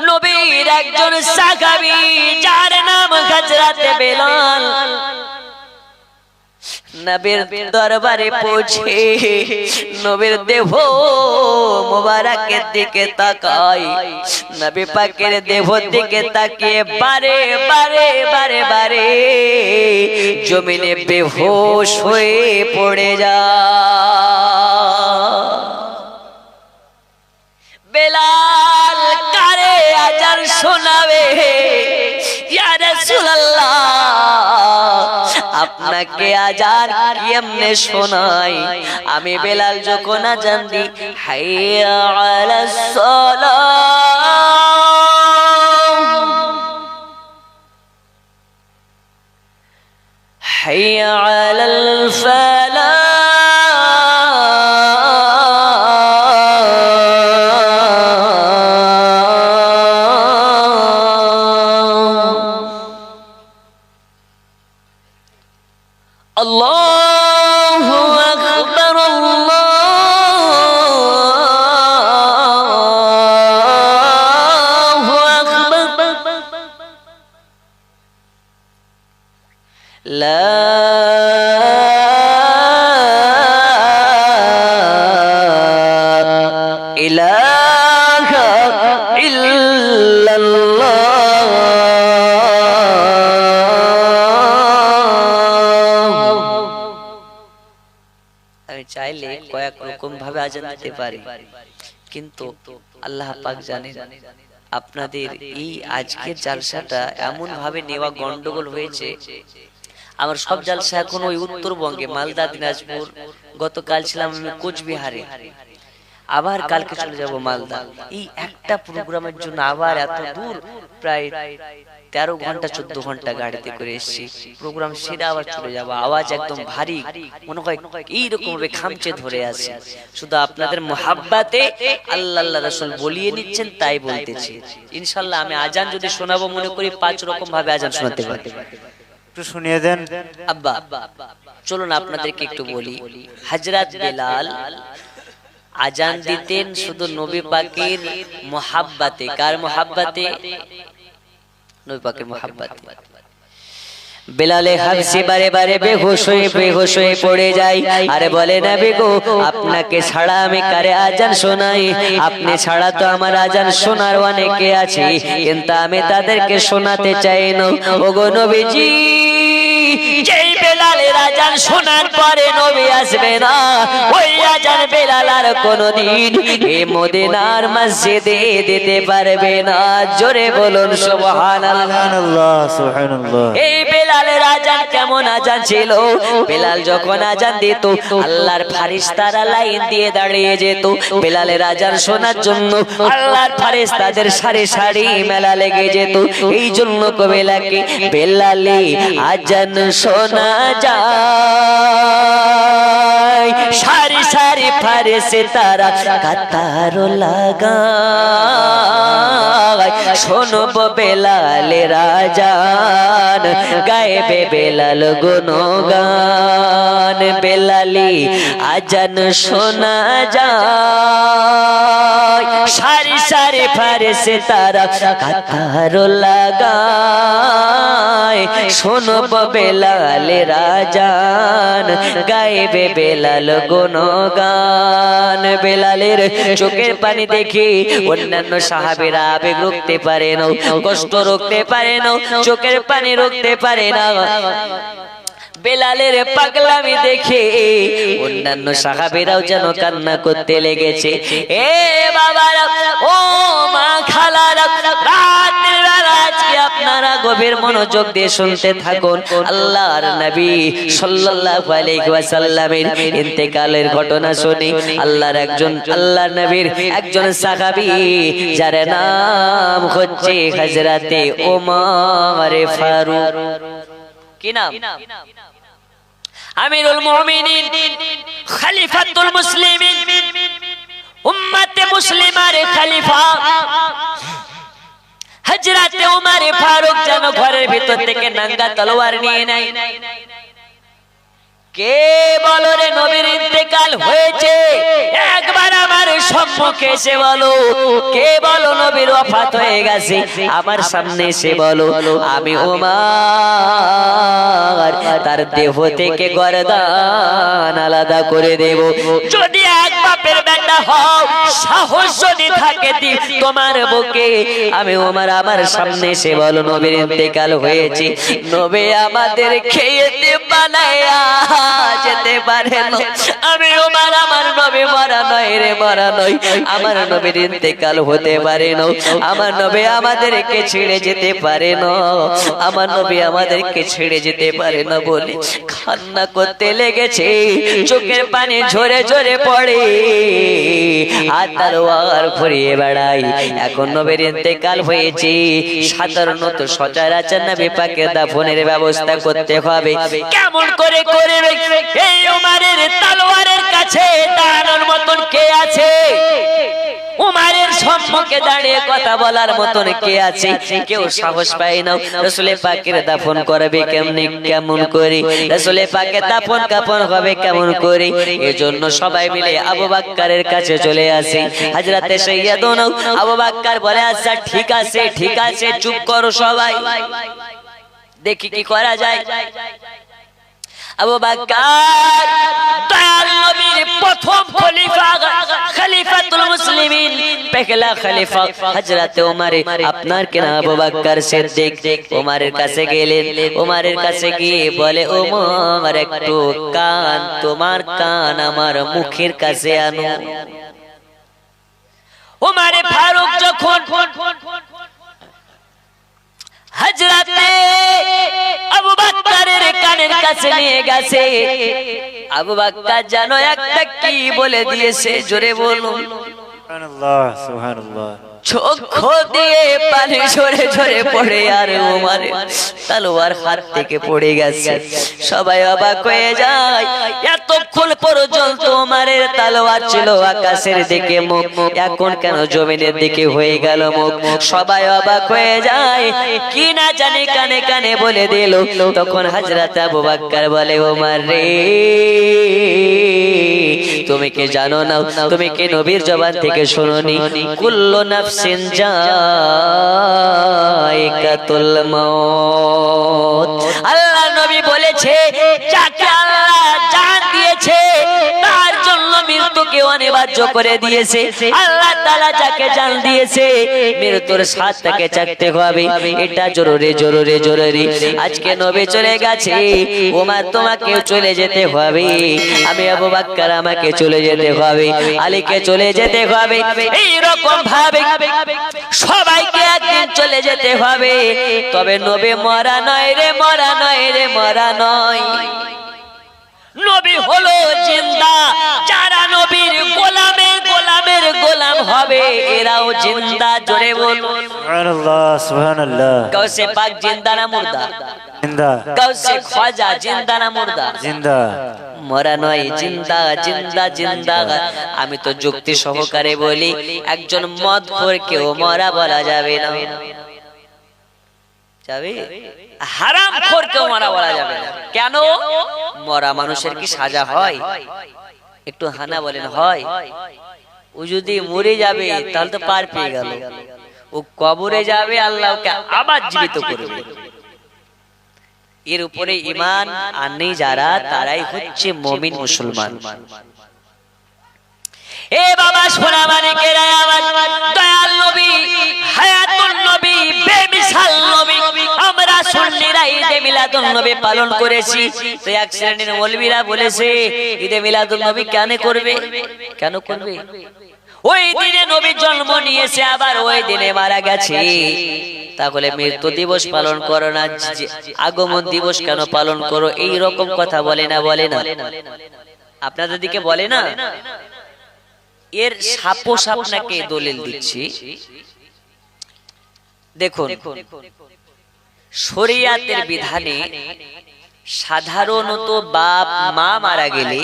নবীর একজন সাহাবী যার নাম হযরত বেলাল নবীর দরবারে পৌঁছে নবীর দেহ মোবারকের দিকে তাকায়। নবী পাকের দেহ দিকে তাকিয়ে বারে বারে বারে বারে জমিনে বেহুশ হয়ে পড়ে যায়। বেলাল কারে আজান শোনাবে, ইয়া রাসূলুল্লাহ আপনাকে আজান কেমনে শোনাই? আমি বেলাল যখন আজান দিই, হাইয়া আলাস সালাহ লা ইলাহা ইল্লাল্লাহ। আমি চাইলে কয়েক রকম ভাবে আজান দিতে পারি, কিন্তু আল্লাহ পাক জানেন আপনাদের এই আজকের জালসাটা এমন ভাবে নেওয়া গন্ডগোল হয়েছে। আমার সব জালসা এখন ওই উত্তরবঙ্গে, মালদা, দিনাজপুর। গতকাল ছিলাম আমি কোচবিহারে, আবার কালকে চলে যাব মালদা। এই একটা প্রোগ্রামের জন্য আবার এত দূর, প্রায় 13 ঘন্টা 14 ঘন্টা গাড়িতে করে এসেছি। প্রোগ্রাম সেরে আবার চলে যাব। আওয়াজ একদম ভারী, মনে হয় এইরকম ভাবে খামচে ধরে আছে। শুধু আপনাদের মোহাব্বতে আল্লাহ আল্লাহ রাসূল বলিয়ে নিচ্ছেন, তাই বলতেছি। ইনশাআল্লাহ আমি আজান যদি শোনাবো, মনে করি 5 রকম ভাবে আজান শোনাতে পারি। একটু শুনিয়ে দেন আব্বা। চলুন আপনাদেরকে একটু বলি। হযরত বেলাল আজান দিতেন শুধু নবী পাকের মোহাব্বতে। কার মোহাব্বতে? নবী পাকের মোহাব্বতে। বেলালে হাবশি বারে বারে বেহুশ হয়ে পড়ে যায়, আরে বলে নবী গো, আপনাকে ছাড়া আমি কারে আজান শোনাই? আপনি ছাড়া তো আমার আজান শোনার অনেকে আছে, কিন্তু আমি তাদেরকে শোনাতে চাই না। ওগো নবীজি, যেই বেলালের আজান শোনার পরে নবী আসবে না, ওই আজান বেলাল আর কোনদিন এই মদিনার মসজিদে দিতে পারবে না। জোরে বলুন সুবহানাল্লাহ। সুবহানাল্লাহ, সুবহানাল্লাহ। এই বেলালের আজান কেমন আজান ছিল? বেলাল যখন আজান দিত, আল্লাহর ফেরেশতারা লাইন দিয়ে দাঁড়িয়ে যেত বেলালের আজান শোনার জন্য। আল্লাহর ফেরেশতাদের সারি সারি মেলা লেগে যেত। এই জন্য কবেলাকে বেলালে আজান শোনা যায়, সারি সারি ফেরেশতারা কাতার লাগায়। শোনব বেলালের আজান, গাইবে বেলাল গুণগান। বেলালি আজান শোনা যায়, সারি সারি ফেরেশতারা কাতার লাগায়। শোনব বেলালের আজান, গাইবে বেলাল গুণগান। বেলালের চোখের পানি দেখে অন্যান্য সাহাবীরা আবেগ রুখতে পারে না, কষ্ট রুখতে পারে না, চোখের পানি রুখতে পারে না। বেলালের পাগলামি দেখে অন্যান্য সাহাবীরাও যেন কান্না করতে লেগেছে। এ বাবারা, ও মা খালারা, রাতের বেলা আজকে আপনারা গভীর মনোযোগ দিয়ে শুনতে থাকুন। আল্লাহর নবী সাল্লাল্লাহু আলাইহি ওয়াসাল্লামের ইন্তেকালের ঘটনা শুনি। আল্লাহর নবীর একজন সাহাবী, যার নাম হচ্ছে হযরতে ওমর ফারুক। কি নাম? আমিরুল মুমিনিন, খলিফাতুল মুসলিমিন, উম্মতে মুসলিমার খলিফা হযরতে ওমর ফারুক যেন ঘরের ভিতর থেকে নাঙ্গা তলোয়ার নিয়ে নেয়। কে বলো রে নবীর ইন্তেকাল হয়েছে? একবার আমার সম্মুখে এসে বলো। কে বলো নবীর ওফাত হয়ে গেছে? আমার সামনে এসে বলো। আমি ওমর তার দেহ থেকে গর্দান আলাদা করে দেব। যদি এক বাপের বেটা হও, সাহস যদি থাকে তোমার বুকে, আমি ওমর আমার সামনে এসে বলো নবীর ইন্তেকাল হয়েছে। নবী আমাদের খেয়েতে বানায়া যেতে পারে না। আমি ওমর, আমার নবী মরা নয় রে, মরা নয়। আমার নবীর ইন্তেকাল হতে পারে না। আমার নবী আমাদেরকে ছেড়ে যেতে পারে না। আমার নবী আমাদেরকে ছেড়ে যেতে পারে না বলে কান্না করতে লেগেছে। চোখের পানি ঝরে ঝরে পড়ে, আর তলোয়ার ঘুরিয়ে বেড়াই। এখন নবীর ইন্তেকাল হয়েছে, সাধারণত সচরাচর নবী পাকের দাফনের ব্যবস্থা করতে হবে। কেমন করে করবে? এই ওমরের তলোয়ারের কাছে দাঁড়ানোর মতন কে আছে? উমারের সম্মুখে দাঁড়িয়ে কথা বলার মতন কে আছে? কেউ সাহস পায় না। রাসূল পাকের দাফন করবে কেমনে, কেমন করে? রাসূল পাকের দাফন কাফন হবে কেমন করে? এজন্য সবাই মিলে আবু বকরের কাছে চলে আসে। হযরতে সাইয়্যিদুনা আবু বকর বলে, আচ্ছা ঠিক আছে, ঠিক আছে, চুপ করো সবাই, দেখি কি করা যায়। আবু বকর দয়াল নবীর প্রথম খলিফা খলিফাতুল মুসলিমিন পহলা খলিফা হযরত ওমর আপনার কি নাম আবু বকর সিদ্দিক ওমরের কাছে গেলেন ওমরের কাছে গিয়ে বলে ওমর একটু কান তোমার কান আমার মুখের কাছে আনো ওমর ফারুক যখন হযরতে আবু বকরের কানের কাছে নিয়ে গেছে আবু বকর জানো একটা কি বলে দিয়েছে জোরে বলুন সুবহানাল্লাহ সুবহানাল্লাহ চোখ দিয়ে পানি ঝরে ঝরে পড়ে আর ওমর তলোয়ার হাত থেকে পড়ে গেছে সবাই অবাক হয়ে যায় এতক্ষণ পর্যন্ত ওমরের তলোয়ার ছিল আকাশের দিকে মুখ এখন কেন জমিনের দিকে হয়ে গেল মুখ সবাই অবাক হয়ে যায় কি না জানি কানে কানে বলে দিল তখন হযরত আবু বকর বলে ওমর রে তুমি কি জানো না তুমি কি নবীর জবান থেকে শুনোনি কুল্লু নাফসিন যায়কাতুল মউত আল্লাহ নবী বলেছে যাকে আল্লাহ জান দিয়েছে তার জন্য মৃত্যুকে অনিবার্য করে দিয়েছে আল্লাহ তাআলা যাকে জান দিয়েছে মৃত্যুর স্বাদ তাকে চাখতে হবে এটা জরুরি জরুরি জরুরি আজকে নবী চলে গেছে ওমর তোমাকে চলে যেতে হবে আমি আবু বকর আমাকে চলে যেতে হবে আলীকে চলে যেতে হবে এই রকম ভাবে সবাইকে একদিন চলে যেতে হবে তবে নবী মরা নয় রে মরা নয় রে মরা নয় নবী হলো জিন্দা যারা নবীর গোলামের গোলামের গোলাম হবে এরাও জিন্দা জোরে বলুন সুবহানাল্লাহ সুবহানাল্লাহ গৌসে পাক জিন্দা না মুর্দা জিন্দা গৌসে খ্বাজা জিন্দা না মুর্দা জিন্দা মরা নয় জিন্দা জিন্দা জিন্দা আমি তো যুক্তি সহকারে বলি একজন মদখোরকেও মরা বলা যাবে না যাবে হারামখোরকেও মরা বলা যাবে না কেন মরা মানুষের কি সাজা হয় একটু হানা বলেন হয় ও যদি মরে যাবে তাহলে তো পার পেয়ে গেল ও কবরে যাবে আল্লাহ ওকে আবার জীবিত করবে এর উপরে ঈমান আনে যারা তারাই হচ্ছে মুমিন মুসলমান এ বাবা সোনা মানিকেরা আমার দয়াল নবী হায়াতুন নবী বেমিসাল নবী আমরা সুন্নিরা ঈদে মিলাদুন নবী পালন করেছি তো এক শ্রেণীর মৌলবীরা বলেছে ঈদে মিলাদুন নবী কেন করবে ওই দিনে নবী জন্ম নিয়েছে আবার ওই দিনে মারা গেছে তাহলে মৃত্যু দিবস পালন করো না আগমন দিবস কেন পালন করো এই রকম কথা বলে না আপনাদের দিকে বলে না এর সাপোস আপনাকে দলিল দিচ্ছি দেখুন শরিয়াতের বিধানে সাধারণত বাপ মা মারা গেলে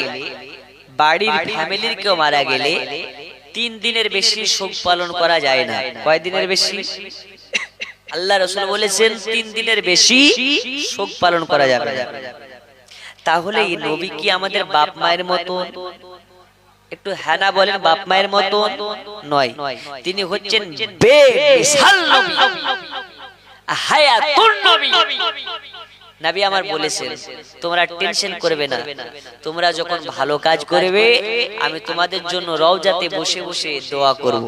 বাড়ির ফ্যামিলির কেউ মারা গেলে 3 দিনের বেশি শোক পালন করা যায় না কয় দিনের বেশি আল্লাহ রাসূল বলেছেন 3 দিনের বেশি শোক পালন করা যাবে না তাহলে এই নবী কি আমাদের বাপ মায়ের মতো একটু হ্যানা বলেন বাপ মায়ের মতো নয় তিনি হচ্ছেন বেমিসাল নবী হায়াতুন নবী নবী আমার বলেছেন তোমরা টেনশন করবে না তোমরা যখন ভালো কাজ করবে আমি তোমাদের জন্য রওজাতে বসে বসে দোয়া করব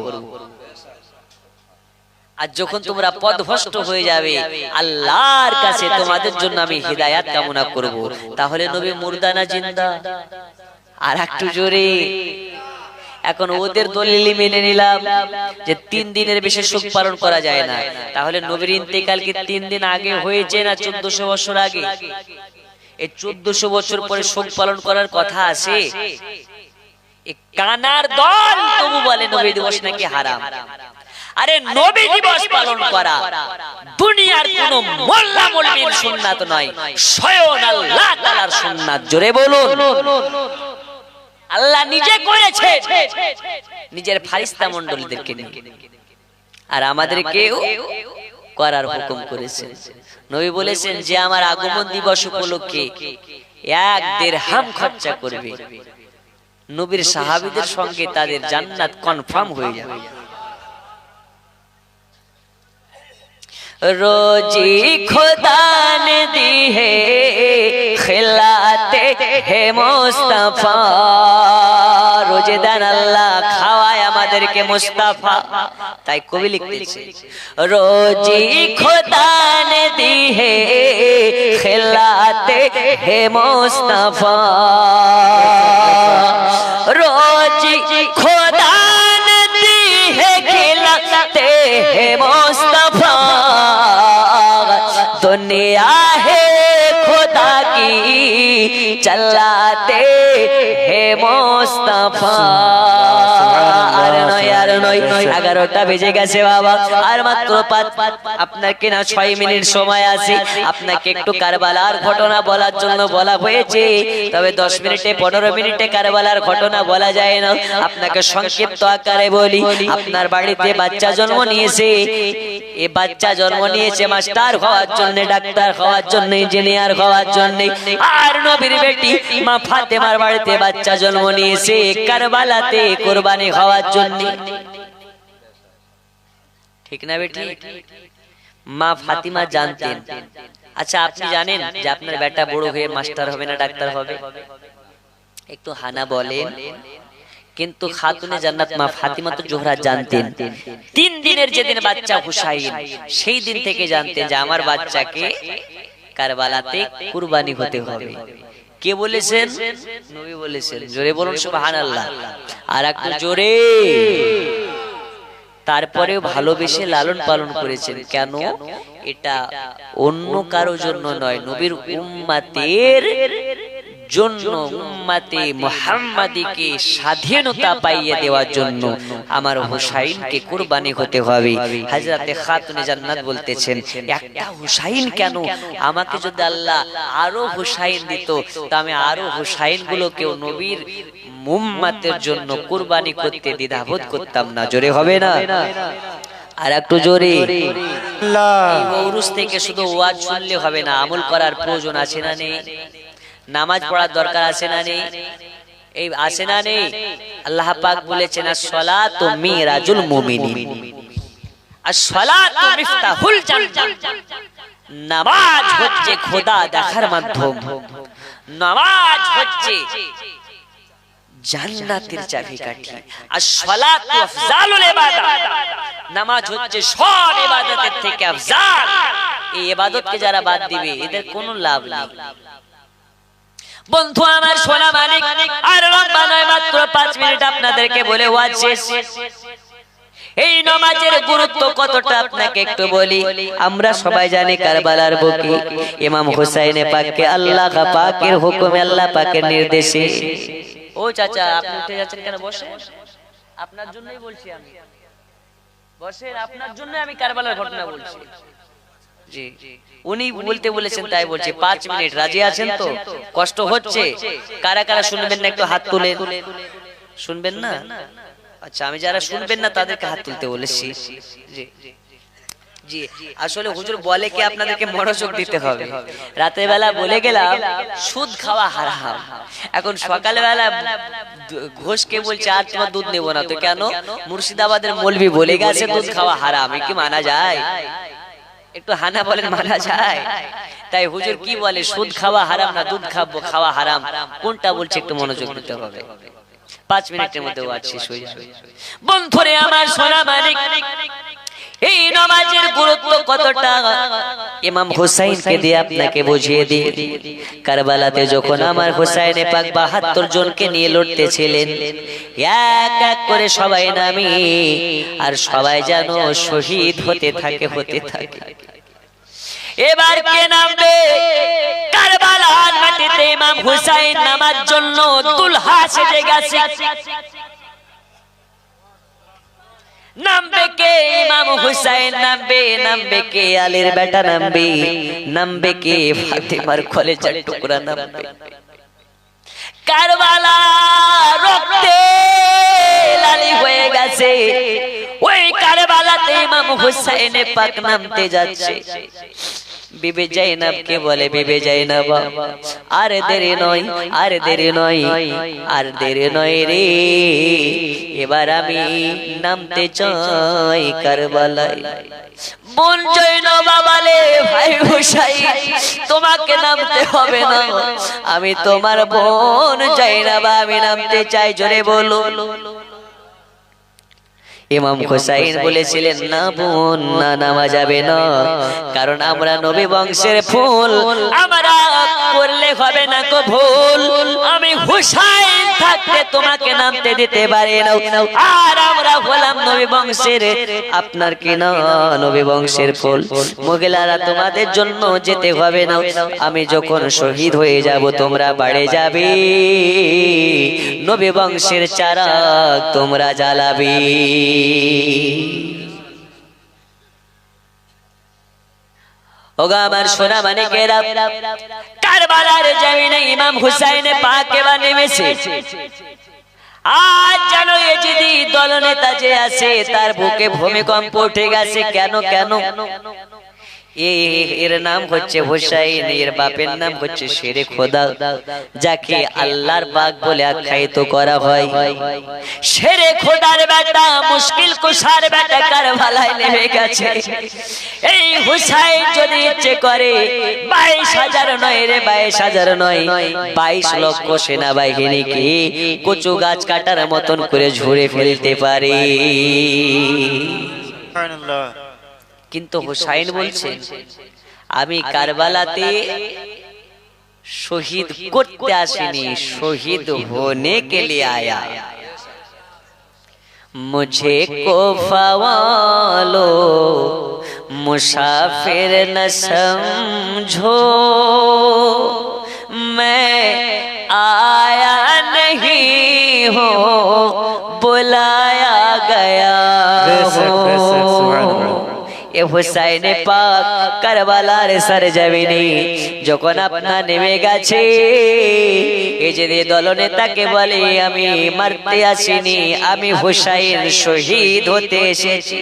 আর যখন তোমরা পথভ্রষ্ট হয়ে যাবে আল্লাহর কাছে তোমাদের জন্য আমি হিদায়াত কামনা করব তাহলে নবী মুর্দা না জিন্দা আর একটু জোরে এখন ওদের দলিল মেনে নিলাম যে 3 দিনের বেশি শোক পালন করা যায় না তাহলে নবীর ইন্তেকাল কি 3 দিন আগে হয়েছে না 1400 বছর আগে এই 1400 বছর পরে শোক পালন করার কথা আছে এই কানার দল তবু বলে নবী দিবস নাকি হারাম আরে নবী দিবস পালন করা দুনিয়ার কোন মোল্লা মৌলবীর সুন্নাত নয় স্বয়ং আল্লাহ তাআলার সুন্নাত জোরে বলুন আল্লাহ নিজে করেছে নিজের ফারিস্তা মণ্ডলীদেরকে নিয়ে আর আমাদেরকেও করার হুকুম করেছেন নবী বলেছেন যে আমার আগমন দিবস উপলক্ষে 1 দিরহাম খরচা করবে নবীর সাহাবীদের সঙ্গে তাদের জান্নাত কনফার্ম হয়ে যাবে रोजी खुदा ने दी है खिलात খিলাতে হে মুস্তাফা রোজে দেন আল্লাহ খাওয়ায় আমাদেরকে মুস্তাফা তাই কবি লিখতেছে রোজি খোদা ने दी है खिलाते है मुस्तफा रोजी खुदा ने दी है खिलाते है मुस्तफा दुनिया है खुदा की चलाते है मुस्तफा আর নয় 11টা বেজে গেছে বাবা আর মাত্র 5 আপনার কি না 6 মিনিট সময় আছে আপনাকে একটু কারবালার ঘটনা বলার জন্য বলা হয়েছে তবে 10 মিনিটে 15 মিনিটে কারবালার ঘটনা বলা যায় না আপনাকে সংক্ষিপ্ত আকারে বলি আপনার বাড়িতে বাচ্চা জন্ম নিয়েছে এই বাচ্চা জন্ম নিয়েছে মাস্টার হওয়ার জন্য ডাক্তার হওয়ার জন্য ইঞ্জিনিয়ার হওয়ার জন্য আর নবীর বেটি মা ফাতেমার বাড়িতে বাচ্চা জন্ম নিয়েছে কারবালাতে কুরবানি হওয়ার জন্য ঠিক না বেটি মা ফাতিমা জানতেন আচ্ছা আপনি জানেন যে আপনার বেটা বড় হয়ে মাস্টার হবে না ডাক্তার হবে একটু হানা বলেন কিন্তু খাতুনে জান্নাত মা ফাতিমা তো জোহরা জানতেন 3 দিনের যেদিন বাচ্চা হুসাইন সেই দিন থেকে জানতেন যে আমার বাচ্চাকে কারবালাতে কুরবানি হতে হবে কে বলেছেন নবী বলেছেন জোরে বলুন সুবহানাল্লাহ আর একটু জোরে তারপরেও ভালোবেসে লালন পালন করেছেন কেন এটা অন্য কারো জন্য নয় নবীর উম্মতের জন্য উম্মতে মুহাম্মাদীকে স্বাধীনতা পাইয়ে দেওয়ার জন্য আমার হুসাইনকে কুরবানি হতে হবে হযরতে খাতুনে জান্নাত বলতেছেন একটা হুসাইন কেন আমাকে যদি আল্লাহ আরো হুসাইন দিত তা আমি আরো হুসাইন গুলোকেও নবীর উম্মতের জন্য কুরবানি করতে দ্বিধাবোধ করতাম না জোরে হবে না আর একটু জোরে এই ওরস থেকে শুধু ওয়াজ শুনলে হবে না আমল করার প্রয়োজন আছে না নেই নামাজ পড়ার দরকার আছে না নেই এই আছে না নেই আল্লাহ পাক বলেছেন as-সালাতু মিরাজুল মুমিনিন as-সালাতু মিফতাহুল জান্নাত নামাজ হচ্ছে খোদা দেখার মাধ্যম নামাজ হচ্ছে জান্নাতের চাবিকাঠি as-সালাতু আফজালুল ইবাদাত নামাজ হচ্ছে সব ইবাদতের থেকে আফজাল এই ইবাদতকে যারা বাদ দিবে এদের কোনো লাভ নেই বন্ধু আমার সোনা মানিক আর লম্বা নয় মাত্র 5 মিনিট আপনাদেরকে বলে ওয়াজ শেষ এই নামাজের গুরুত্ব কতটা আপনাকে একটু বলি আমরা সবাই জানি কারবালার বুকে ইমাম হুসাইনে পাককে আল্লাহ পাকের হুকুমে আল্লাহ পাকের নির্দেশে ও চাচা আপনি উঠে যাচ্ছেন কেন বসে আপনার জন্যই বলছি আমি বসেন আপনার জন্য আমি কারবালার ঘটনা বলছি জি উনি বলতে বলেছেন তাই বলছি 5 মিনিট রাজি আছেন তো কষ্ট হচ্ছে কারা কারা শুনবেন না একটু হাত তুলেন শুনবেন না আচ্ছা আমি যারা শুনবেন না তাদেরকে হাত তুলতে বলেছি জি জি আসলে হুজুর বলে কি আপনাদেরকে মনোযোগ দিতে হবে রাতের বেলা বলে গেলাম সুদ খাওয়া হারাম এখন সকাল বেলা ঘোষকে বলছে আর তোমার দুধ নেব না তো কেন মুর্শিদাবাদের মৌলভী বলে গেছে দুধ খাওয়া হারাম কি মানা যায় একটু হানা বলেন মানা যায় তাই হুজুর কি বলে সুদ খাওয়া হারাম না দুধ খাওয়া হারাম কোনটা বলছে একটু মনোযোগ দিতে হবে 5 মিনিটের মধ্যে ওয়াজ শেষ হয়ে যাবে বন্ধুরে আমার সোনা মানিক এই নামাজের গুরুত্ব কতটা ইমাম হুসাইনকে দিয়ে আপনাকে বুঝিয়ে দিই কারবালাতে যখন আমার হুসাইনে পাক 72 জনকে নিয়ে লড়তেছিলেন এক এক করে সবাই নামি আর সবাই যেন শহীদ হতে থাকে এবার কে নামবে কারবালার মাটিতে ইমাম হুসাইন নামার জন্য দুলহা সেজে গেছে নামবে কে ইমাম হুসাইন নামবে কে আলীর বেটা নামবে কে ফাতেমার কলেজার টুকরা নামবে কারবালা রক্তে লালি হয়ে গেছে ওই কারবালাতে ইমাম হুসাইন পাক নামতে যাচ্ছে বিবি জাইনাবকে বলে, বিবি জাইনাব আর দেরি নয়, আর দেরি নয়, আর দেরি নয় রে, এবার আমি নামতে চাই কারবালায়। বোন জাইনাবা বলে, ভাই হুসাইন তোমাকে নামতে হবে না, আমি তোমার বোন জাইনাবা, আমি নামতে চাই। জোরে বলো। ইমাম হুসাইন বলেছিলেন, না বোন, না নামা যাবে না, কারণ আমরা নবী বংশের ফুল, আমরা করলে হবে না কো ভুল। আমি হুসাইন থাকতে তোমাকে নামতে দিতে পারি না, আর আমরা হলাম নবী বংশের, আপনার কি না নবী বংশের ফুল। মহিলারা তোমাদের জন্য যেতে হবে না, আমি যখন শহীদ হয়ে যাব তোমরা বাড়ি যাবে, নবী বংশের চারাক তোমরা জ্বালাবে। ওগো আমার সোনা মানিকেরা, কারবালার জমিনে ইমাম হুসাইন পাক এবার নেমেছে। আজ জানো এজিদি দলনেতা যে আছে তার বুকে ভূমিকম্প উঠে গেছে। কেন? কেন? এর নাম হচ্ছে হুসাইন, এর বাপের নাম হচ্ছে শেরে খোদা, যাকে আল্লাহর পাক বলে আখ্যায়িত করা হয়। শেরে খোদার বেটা, মুশকিল কুশার বেটা কারবালায় নেমে গেছে। এই হুসাইন যদি ইচ্ছে করে 22,000 নয় রে, 22,000 নয়, 22 লক্ষ সেনাবাহিনীকে কচু গাছ কাটার মতন করে ঝুড়ে ফেলতে পারে। সুবহানাল্লাহ। কিন্তু হুসাইন বলছে, আমি কারবালাতে শহীদ করতে আসিনি, শহীদ হোনে কে লিয়ে আয়া। मुझे को फवालो मुसाफिर न समझो, मैं आया नहीं हूँ बुलाया गया हूँ। এ হুসাইনে পাক কারবালার সরজমিনে যখন আপনার নেমে গেছে, এই যে দলনেতাকে বলে, আমি মারতে আসিনি, আমি হুসাইন শহীদ হতে এসেছি।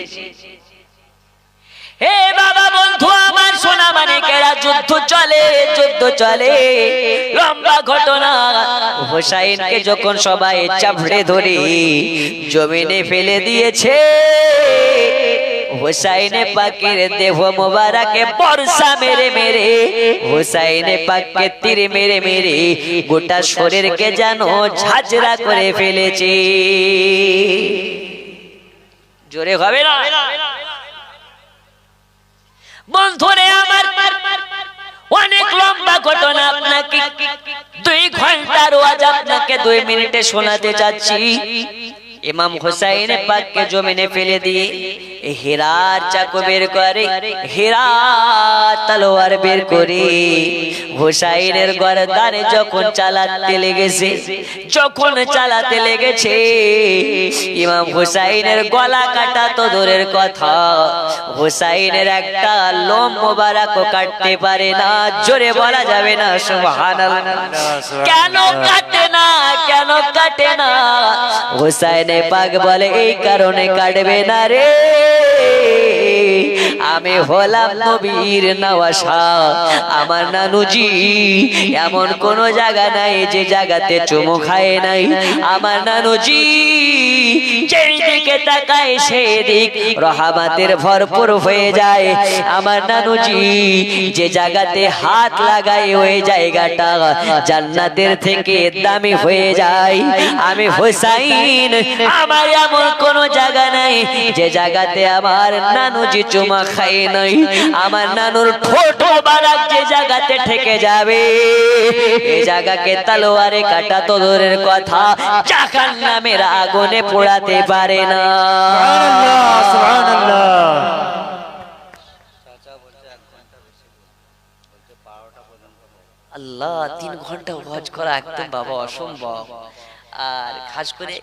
হে বাবা বন্ধু আমার সোনা মানিকেরা, যুদ্ধ চলে, যুদ্ধ চলে, লম্বা ঘটনা। হুসাইনকে যখন সবাই চাপড়ে ধরে জমিনে ফেলে দিয়েছে, হুসাইনে পাকের দেহ মোবারকে বর্ষা মেরে মেরে, হুসাইনে পাককে তীর মেরে মেরে গোটা শরীরকে যেন ঝাঁঝরা করে ফেলেছে। জোরে হবে না বন্ধুরে আমার, অনেক লম্বা ঘটনা, আপনাকে 2 ঘন্টার ওয়াজ আপনাকে 2 মিনিটে শোনাতে যাচ্ছি। ইমাম হুসাইন পাককে জমিনে ফেলে দিয়ে হীরার চাকু বের করে, হীরা তলোয়ার বের করে হুসাইনের গর্দানে যখন চালাতে লেগেছে, যখন চালাতে লেগেছে, ইমাম হুসাইনের গলা কাটা তো দূরের কথা, হুসাইনের একটা লোম মোবারকও কাটতে পারে না। জোরে বলা যাবে না সুবহানাল্লাহ। কেন কাটে না? কেন কাটে না? হুসাইনে পাক বলে, এই কারণে কাটবে না রে, আমি হলাম নবীর নওয়াসা। আমার নানুজি এমন কোন জায়গা নাই যে জায়গাতে চুমু খায় নাই। আমার নানুজি যেই দিকে তাকায় সেই দিক রহমতের ভরপুর হয়ে যায়। আমার নানুজি যে জায়গাতে হাত লাগায় ওই জায়গাটা জান্নাতের থেকে দামি হয়ে যায়। আমি হুসাইন, আমার এমন কোন জায়গা নাই যে জায়গাতে আমার নানুজি চুমা খায় নাই। আমার নানুর ঠোঁট মোবারক যে জায়গাতে ঠেকে যাবে, এই জায়গাকে তলোয়ারে কাটা তো দূরের কথা, জাহান্নামের আগুনে পোড়াতে পারে না। সুবহানাল্লাহ, সুবহানাল্লাহ। আল্লাহ, 3 ঘন্টা ওয়াজ করা একদম বাবা অসম্ভব। আর খাস করে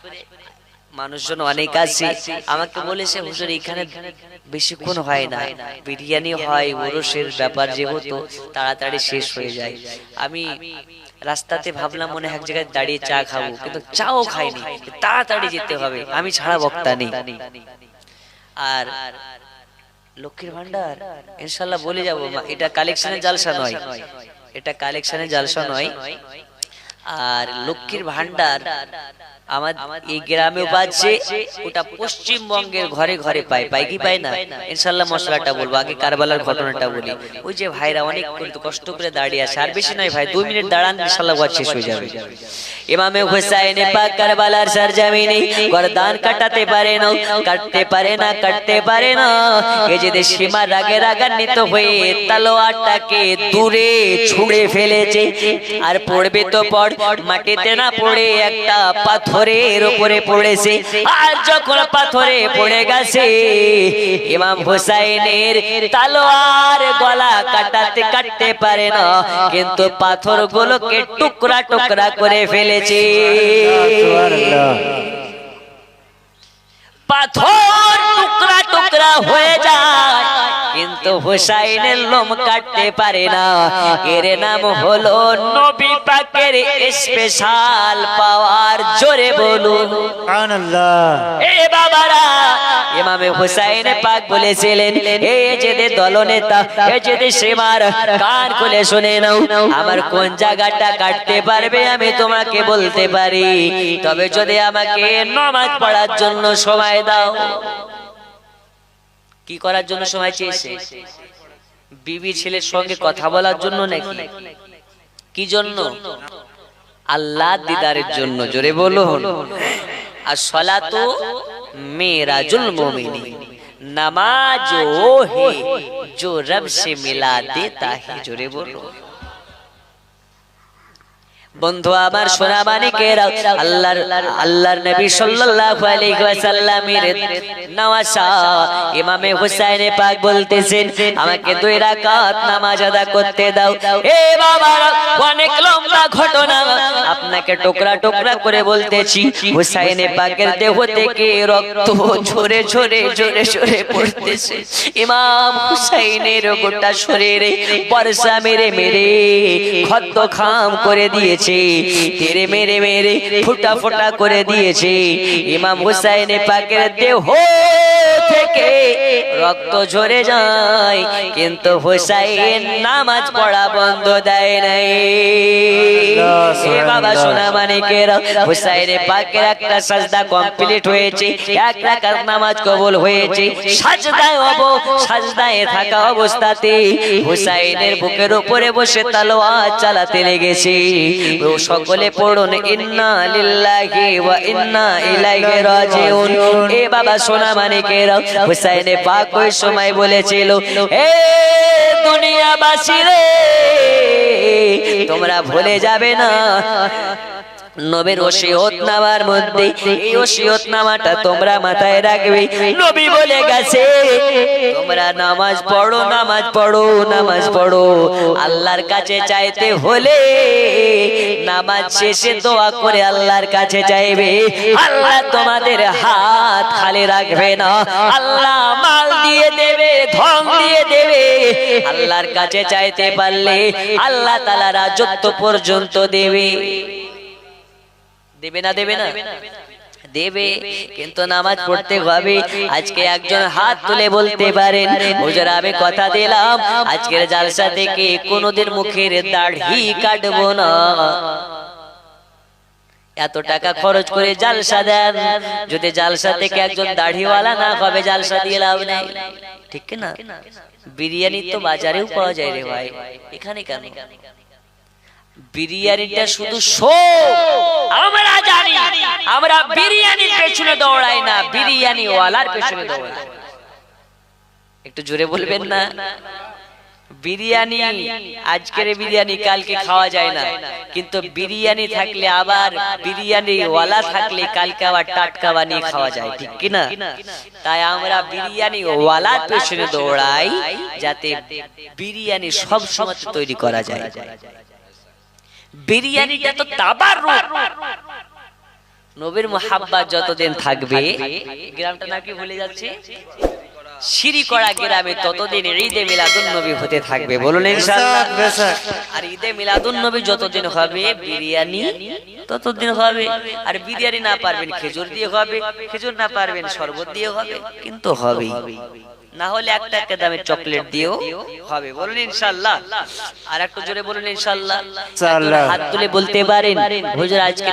মানুষজন অনেক আছে, আমাকে বলেছে হুজুর এখানে বেশিক্ষণ হয় না, বিরিয়ানি হয়, ওরসের ব্যাপার যেহেতু তাড়াতাড়ি শেষ হয়ে যায়। আমি রাস্তাতে ভাবলাম মনে এক জায়গায় দাঁড়িয়ে চা খাবো, কিন্তু চাও খাইনি, তাড়াতাড়ি যেতে হবে, আমি ছাড়া বক্তা নেই। আর লক্ষ্মীর ভান্ডার ইনশাআল্লাহ বলে যাব, এটা কালেকশনের জালসা নয়, এটা কালেকশনের জালসা নয়। আর লক্ষ্মীর ভান্ডার আমার এই গ্রামেও বাজছে, ওটা পশ্চিমবঙ্গের ঘরে ঘরে পায়, পায় কি পায় না? ইনশাআল্লাহ মশলাটা বলবো, আগে কারবালার ঘটনাটা বলি। ওই যে ভাইরা অনেক কষ্ট করে দাঁড়িয়ে আছে, আর বেশি নয় ভাই, 2 মিনিট দাঁড়ান, ইনশাআল্লাহ ওয়াজ শেষ হয়ে যাবে। ইমামে হুসাইন পাক কারবালার সরজমিনে গর্দান কাটাতে পারে না, কাটতে পারে না, কাটতে পারে না। এই যে সীমা রাগে রাগান্বিত হয়ে তলোয়ারটাকে দূরে ছুঁড়ে ফেলেছে, আর পড়বে তো পড়, মাটিতে না পড়ে একটা পাথরের উপরে পড়েছে। আর যখন পাথরে পড়ে গেছে, ইমাম হুসাইনের তলোয়ার গলা কাটতে পারে না, কিন্তু পাথরগুলোকে টুকরা টুকরা করে ফেলেছে। পাথর টুকরা টুকরা হয়ে যায়, কিন্তু হুসাইনের লোম কাটতে পারে না। এর নাম হলো নবী পাকের স্পেশাল পাওয়ার। জোরে বলুন সুবহানাল্লাহ। এ বাবারা, ইমামে হুসাইন পাক বলেছিলেন, এই যে দলনেতা, এই যে সীমার কান খুলে শুনে নাও, আমার কোন জায়গাটা কাটতে পারবে আমি তোমাকে বলতে পারি, তবে যদি আমাকে নামাজ পড়ার জন্য সময় দাও। কি করার জন্য সময় চেয়েছে? বিবি ছেলের সঙ্গে কথা বলার জন্য নাকি? কি জন্য? আল্লাহ দিদারের জন্য। জোরে বলুন। আর সলাতু মেরাজুল মুমিনিন, নামাজ ও হে जो रब से मिला देता है। জোরে বলুন। বন্ধু আমার সোনা মানিকেরা, আল্লাহর নবী সাল্লাল্লাহু আলাইহি ওয়াসাল্লামের নওয়াসা ইমামে হুসাইন পাক বলতেছেন, আমাকে 2 রাকাত নামাজ আদা করতে দাও। এ বাবা, অনেক লম্বা ঘটনা, আপনাকে টুকরা টুকরা করে বলতেছি। হুসাইন পাকের দেহ থেকে রক্ত ঝরে ঝরে ঝরে ঝরে পড়তেছে। ইমাম হুসাইনের গোটা শরীরে বর্ষা মেরে মেরে খদ্দ খাম করে দিয়েছে, তেরে মেরে মেরে ফুটা ফুটা করে দিয়েছে। ইমাম হুসাইন পাকের দেহ থেকে রক্ত ঝরে যায়, কিন্তু হুসাইন নামাজ পড়া বন্ধ দেয় নাই। এ বাবা সোনা মানিকেরা, হুসাইন পাকের একটা সাজদা কমপ্লিট হয়েছে, 1 রাকাত নামাজ কবুল হয়েছে। সাজদায় থাকা অবস্থাতে হুসাইনের বুকের উপরে বসে তলোয়ার চালাতে লেগেছে। ও সকলে পড়ুন, ইন্না লিল্লাহি ওয়া ইন্না ইলাইহি রাজিউন। এ বাবা সোনা মানিকেরা, হুসাইন পাক ওই সময় বলেছিল, এ দুনিয়াবাসী রে, তোমরা ভুলে যাবে না নবীর ওসিয়তনামার মধ্যে, এই ওসিয়তনামাটা তোমরা মাথায় রাখবে। নবী বলে গেছে, তোমরা নামাজ পড়ো, নামাজ পড়ো, নামাজ পড়ো। আল্লাহর কাছে চাইতে হলে নামাজ শেষে দোয়া করে আল্লাহর কাছে চাইবে। আল্লাহ তোমাদের হাত খালি রাখবে না, আল্লাহ মাল দিয়ে দেবে, ধন দিয়ে দেবে। আল্লাহর কাছে চাইতে পারলে আল্লাহ তাআলা রাজত্ব পর্যন্ত দেবে। দেবে না? দেবে না? দেবে, কিন্তু নামাজ পড়তে হবে। আজকে একজন হাত তুলে বলতে পারেন, হুজুর আমি কথা দিলাম আজকের জালসা থেকে কোনোদিন মুখের দাড়ি কাটবো না। এত টাকা খরচ করে জালসা দেন, যদি জালসা থেকে একজন দাড়িওয়ালা না হবে, জালসা দিয়ে লাভ নেই, ঠিক না? বিরিয়ানি তো বাজারেও পাওয়া যায় রে ভাই, এখানে কেন? বিরিয়ানিটা শুধু শো, আমরা জানি, আমরা বিরিয়ানির পেছনে দৌড়াই না, বিরিয়ানি ওয়ালার পেছনে দৌড়াই। একটু জোরে বলবেন না? বিরিয়ানি আজকের বিরিয়ানি কালকে খাওয়া যায় না, কিন্তু বিরিয়ানি থাকলে, আবার বিরিয়ানি ওয়ালা থাকলে কালকে আবার টাটকা বানিয়ে খাওয়া যায়, ঠিক কি না? তাই আমরা বিরিয়ানি ওয়ালার পেছনে দৌড়াই, যাতে বিরিয়ানি সব সময় তৈরি করা যায়। বিরিয়ানিটা তো তাবাররুক, নবীর মুহাব্বত যতদিন থাকবে, গ্রামটা নাকি ভুলে যাচ্ছে, শিরিকড়া গ্রামে ততদিন ঈদে মিলাদুন নবী হতে থাকবে। বলুন ইনশাআল্লাহ। আর ঈদে মিলাদুন নবী যতদিন হবে, বিরিয়ানি ততদিন হবে। আর বিরিয়ানি না পারবেন খেজুর দিয়ে হবে, খেজুর না পারবেন শরবত দিয়ে হবে, কিন্তু হবেই। না হলে একটা একটা দামের চকলেট দিও হবে। বলুন ইনশাআল্লাহ। আর একটু জোরে বলুন ইনশাআল্লাহ। ইনশাআল্লাহ। হাত তুলে বলতে পারেন হুজুর আজকে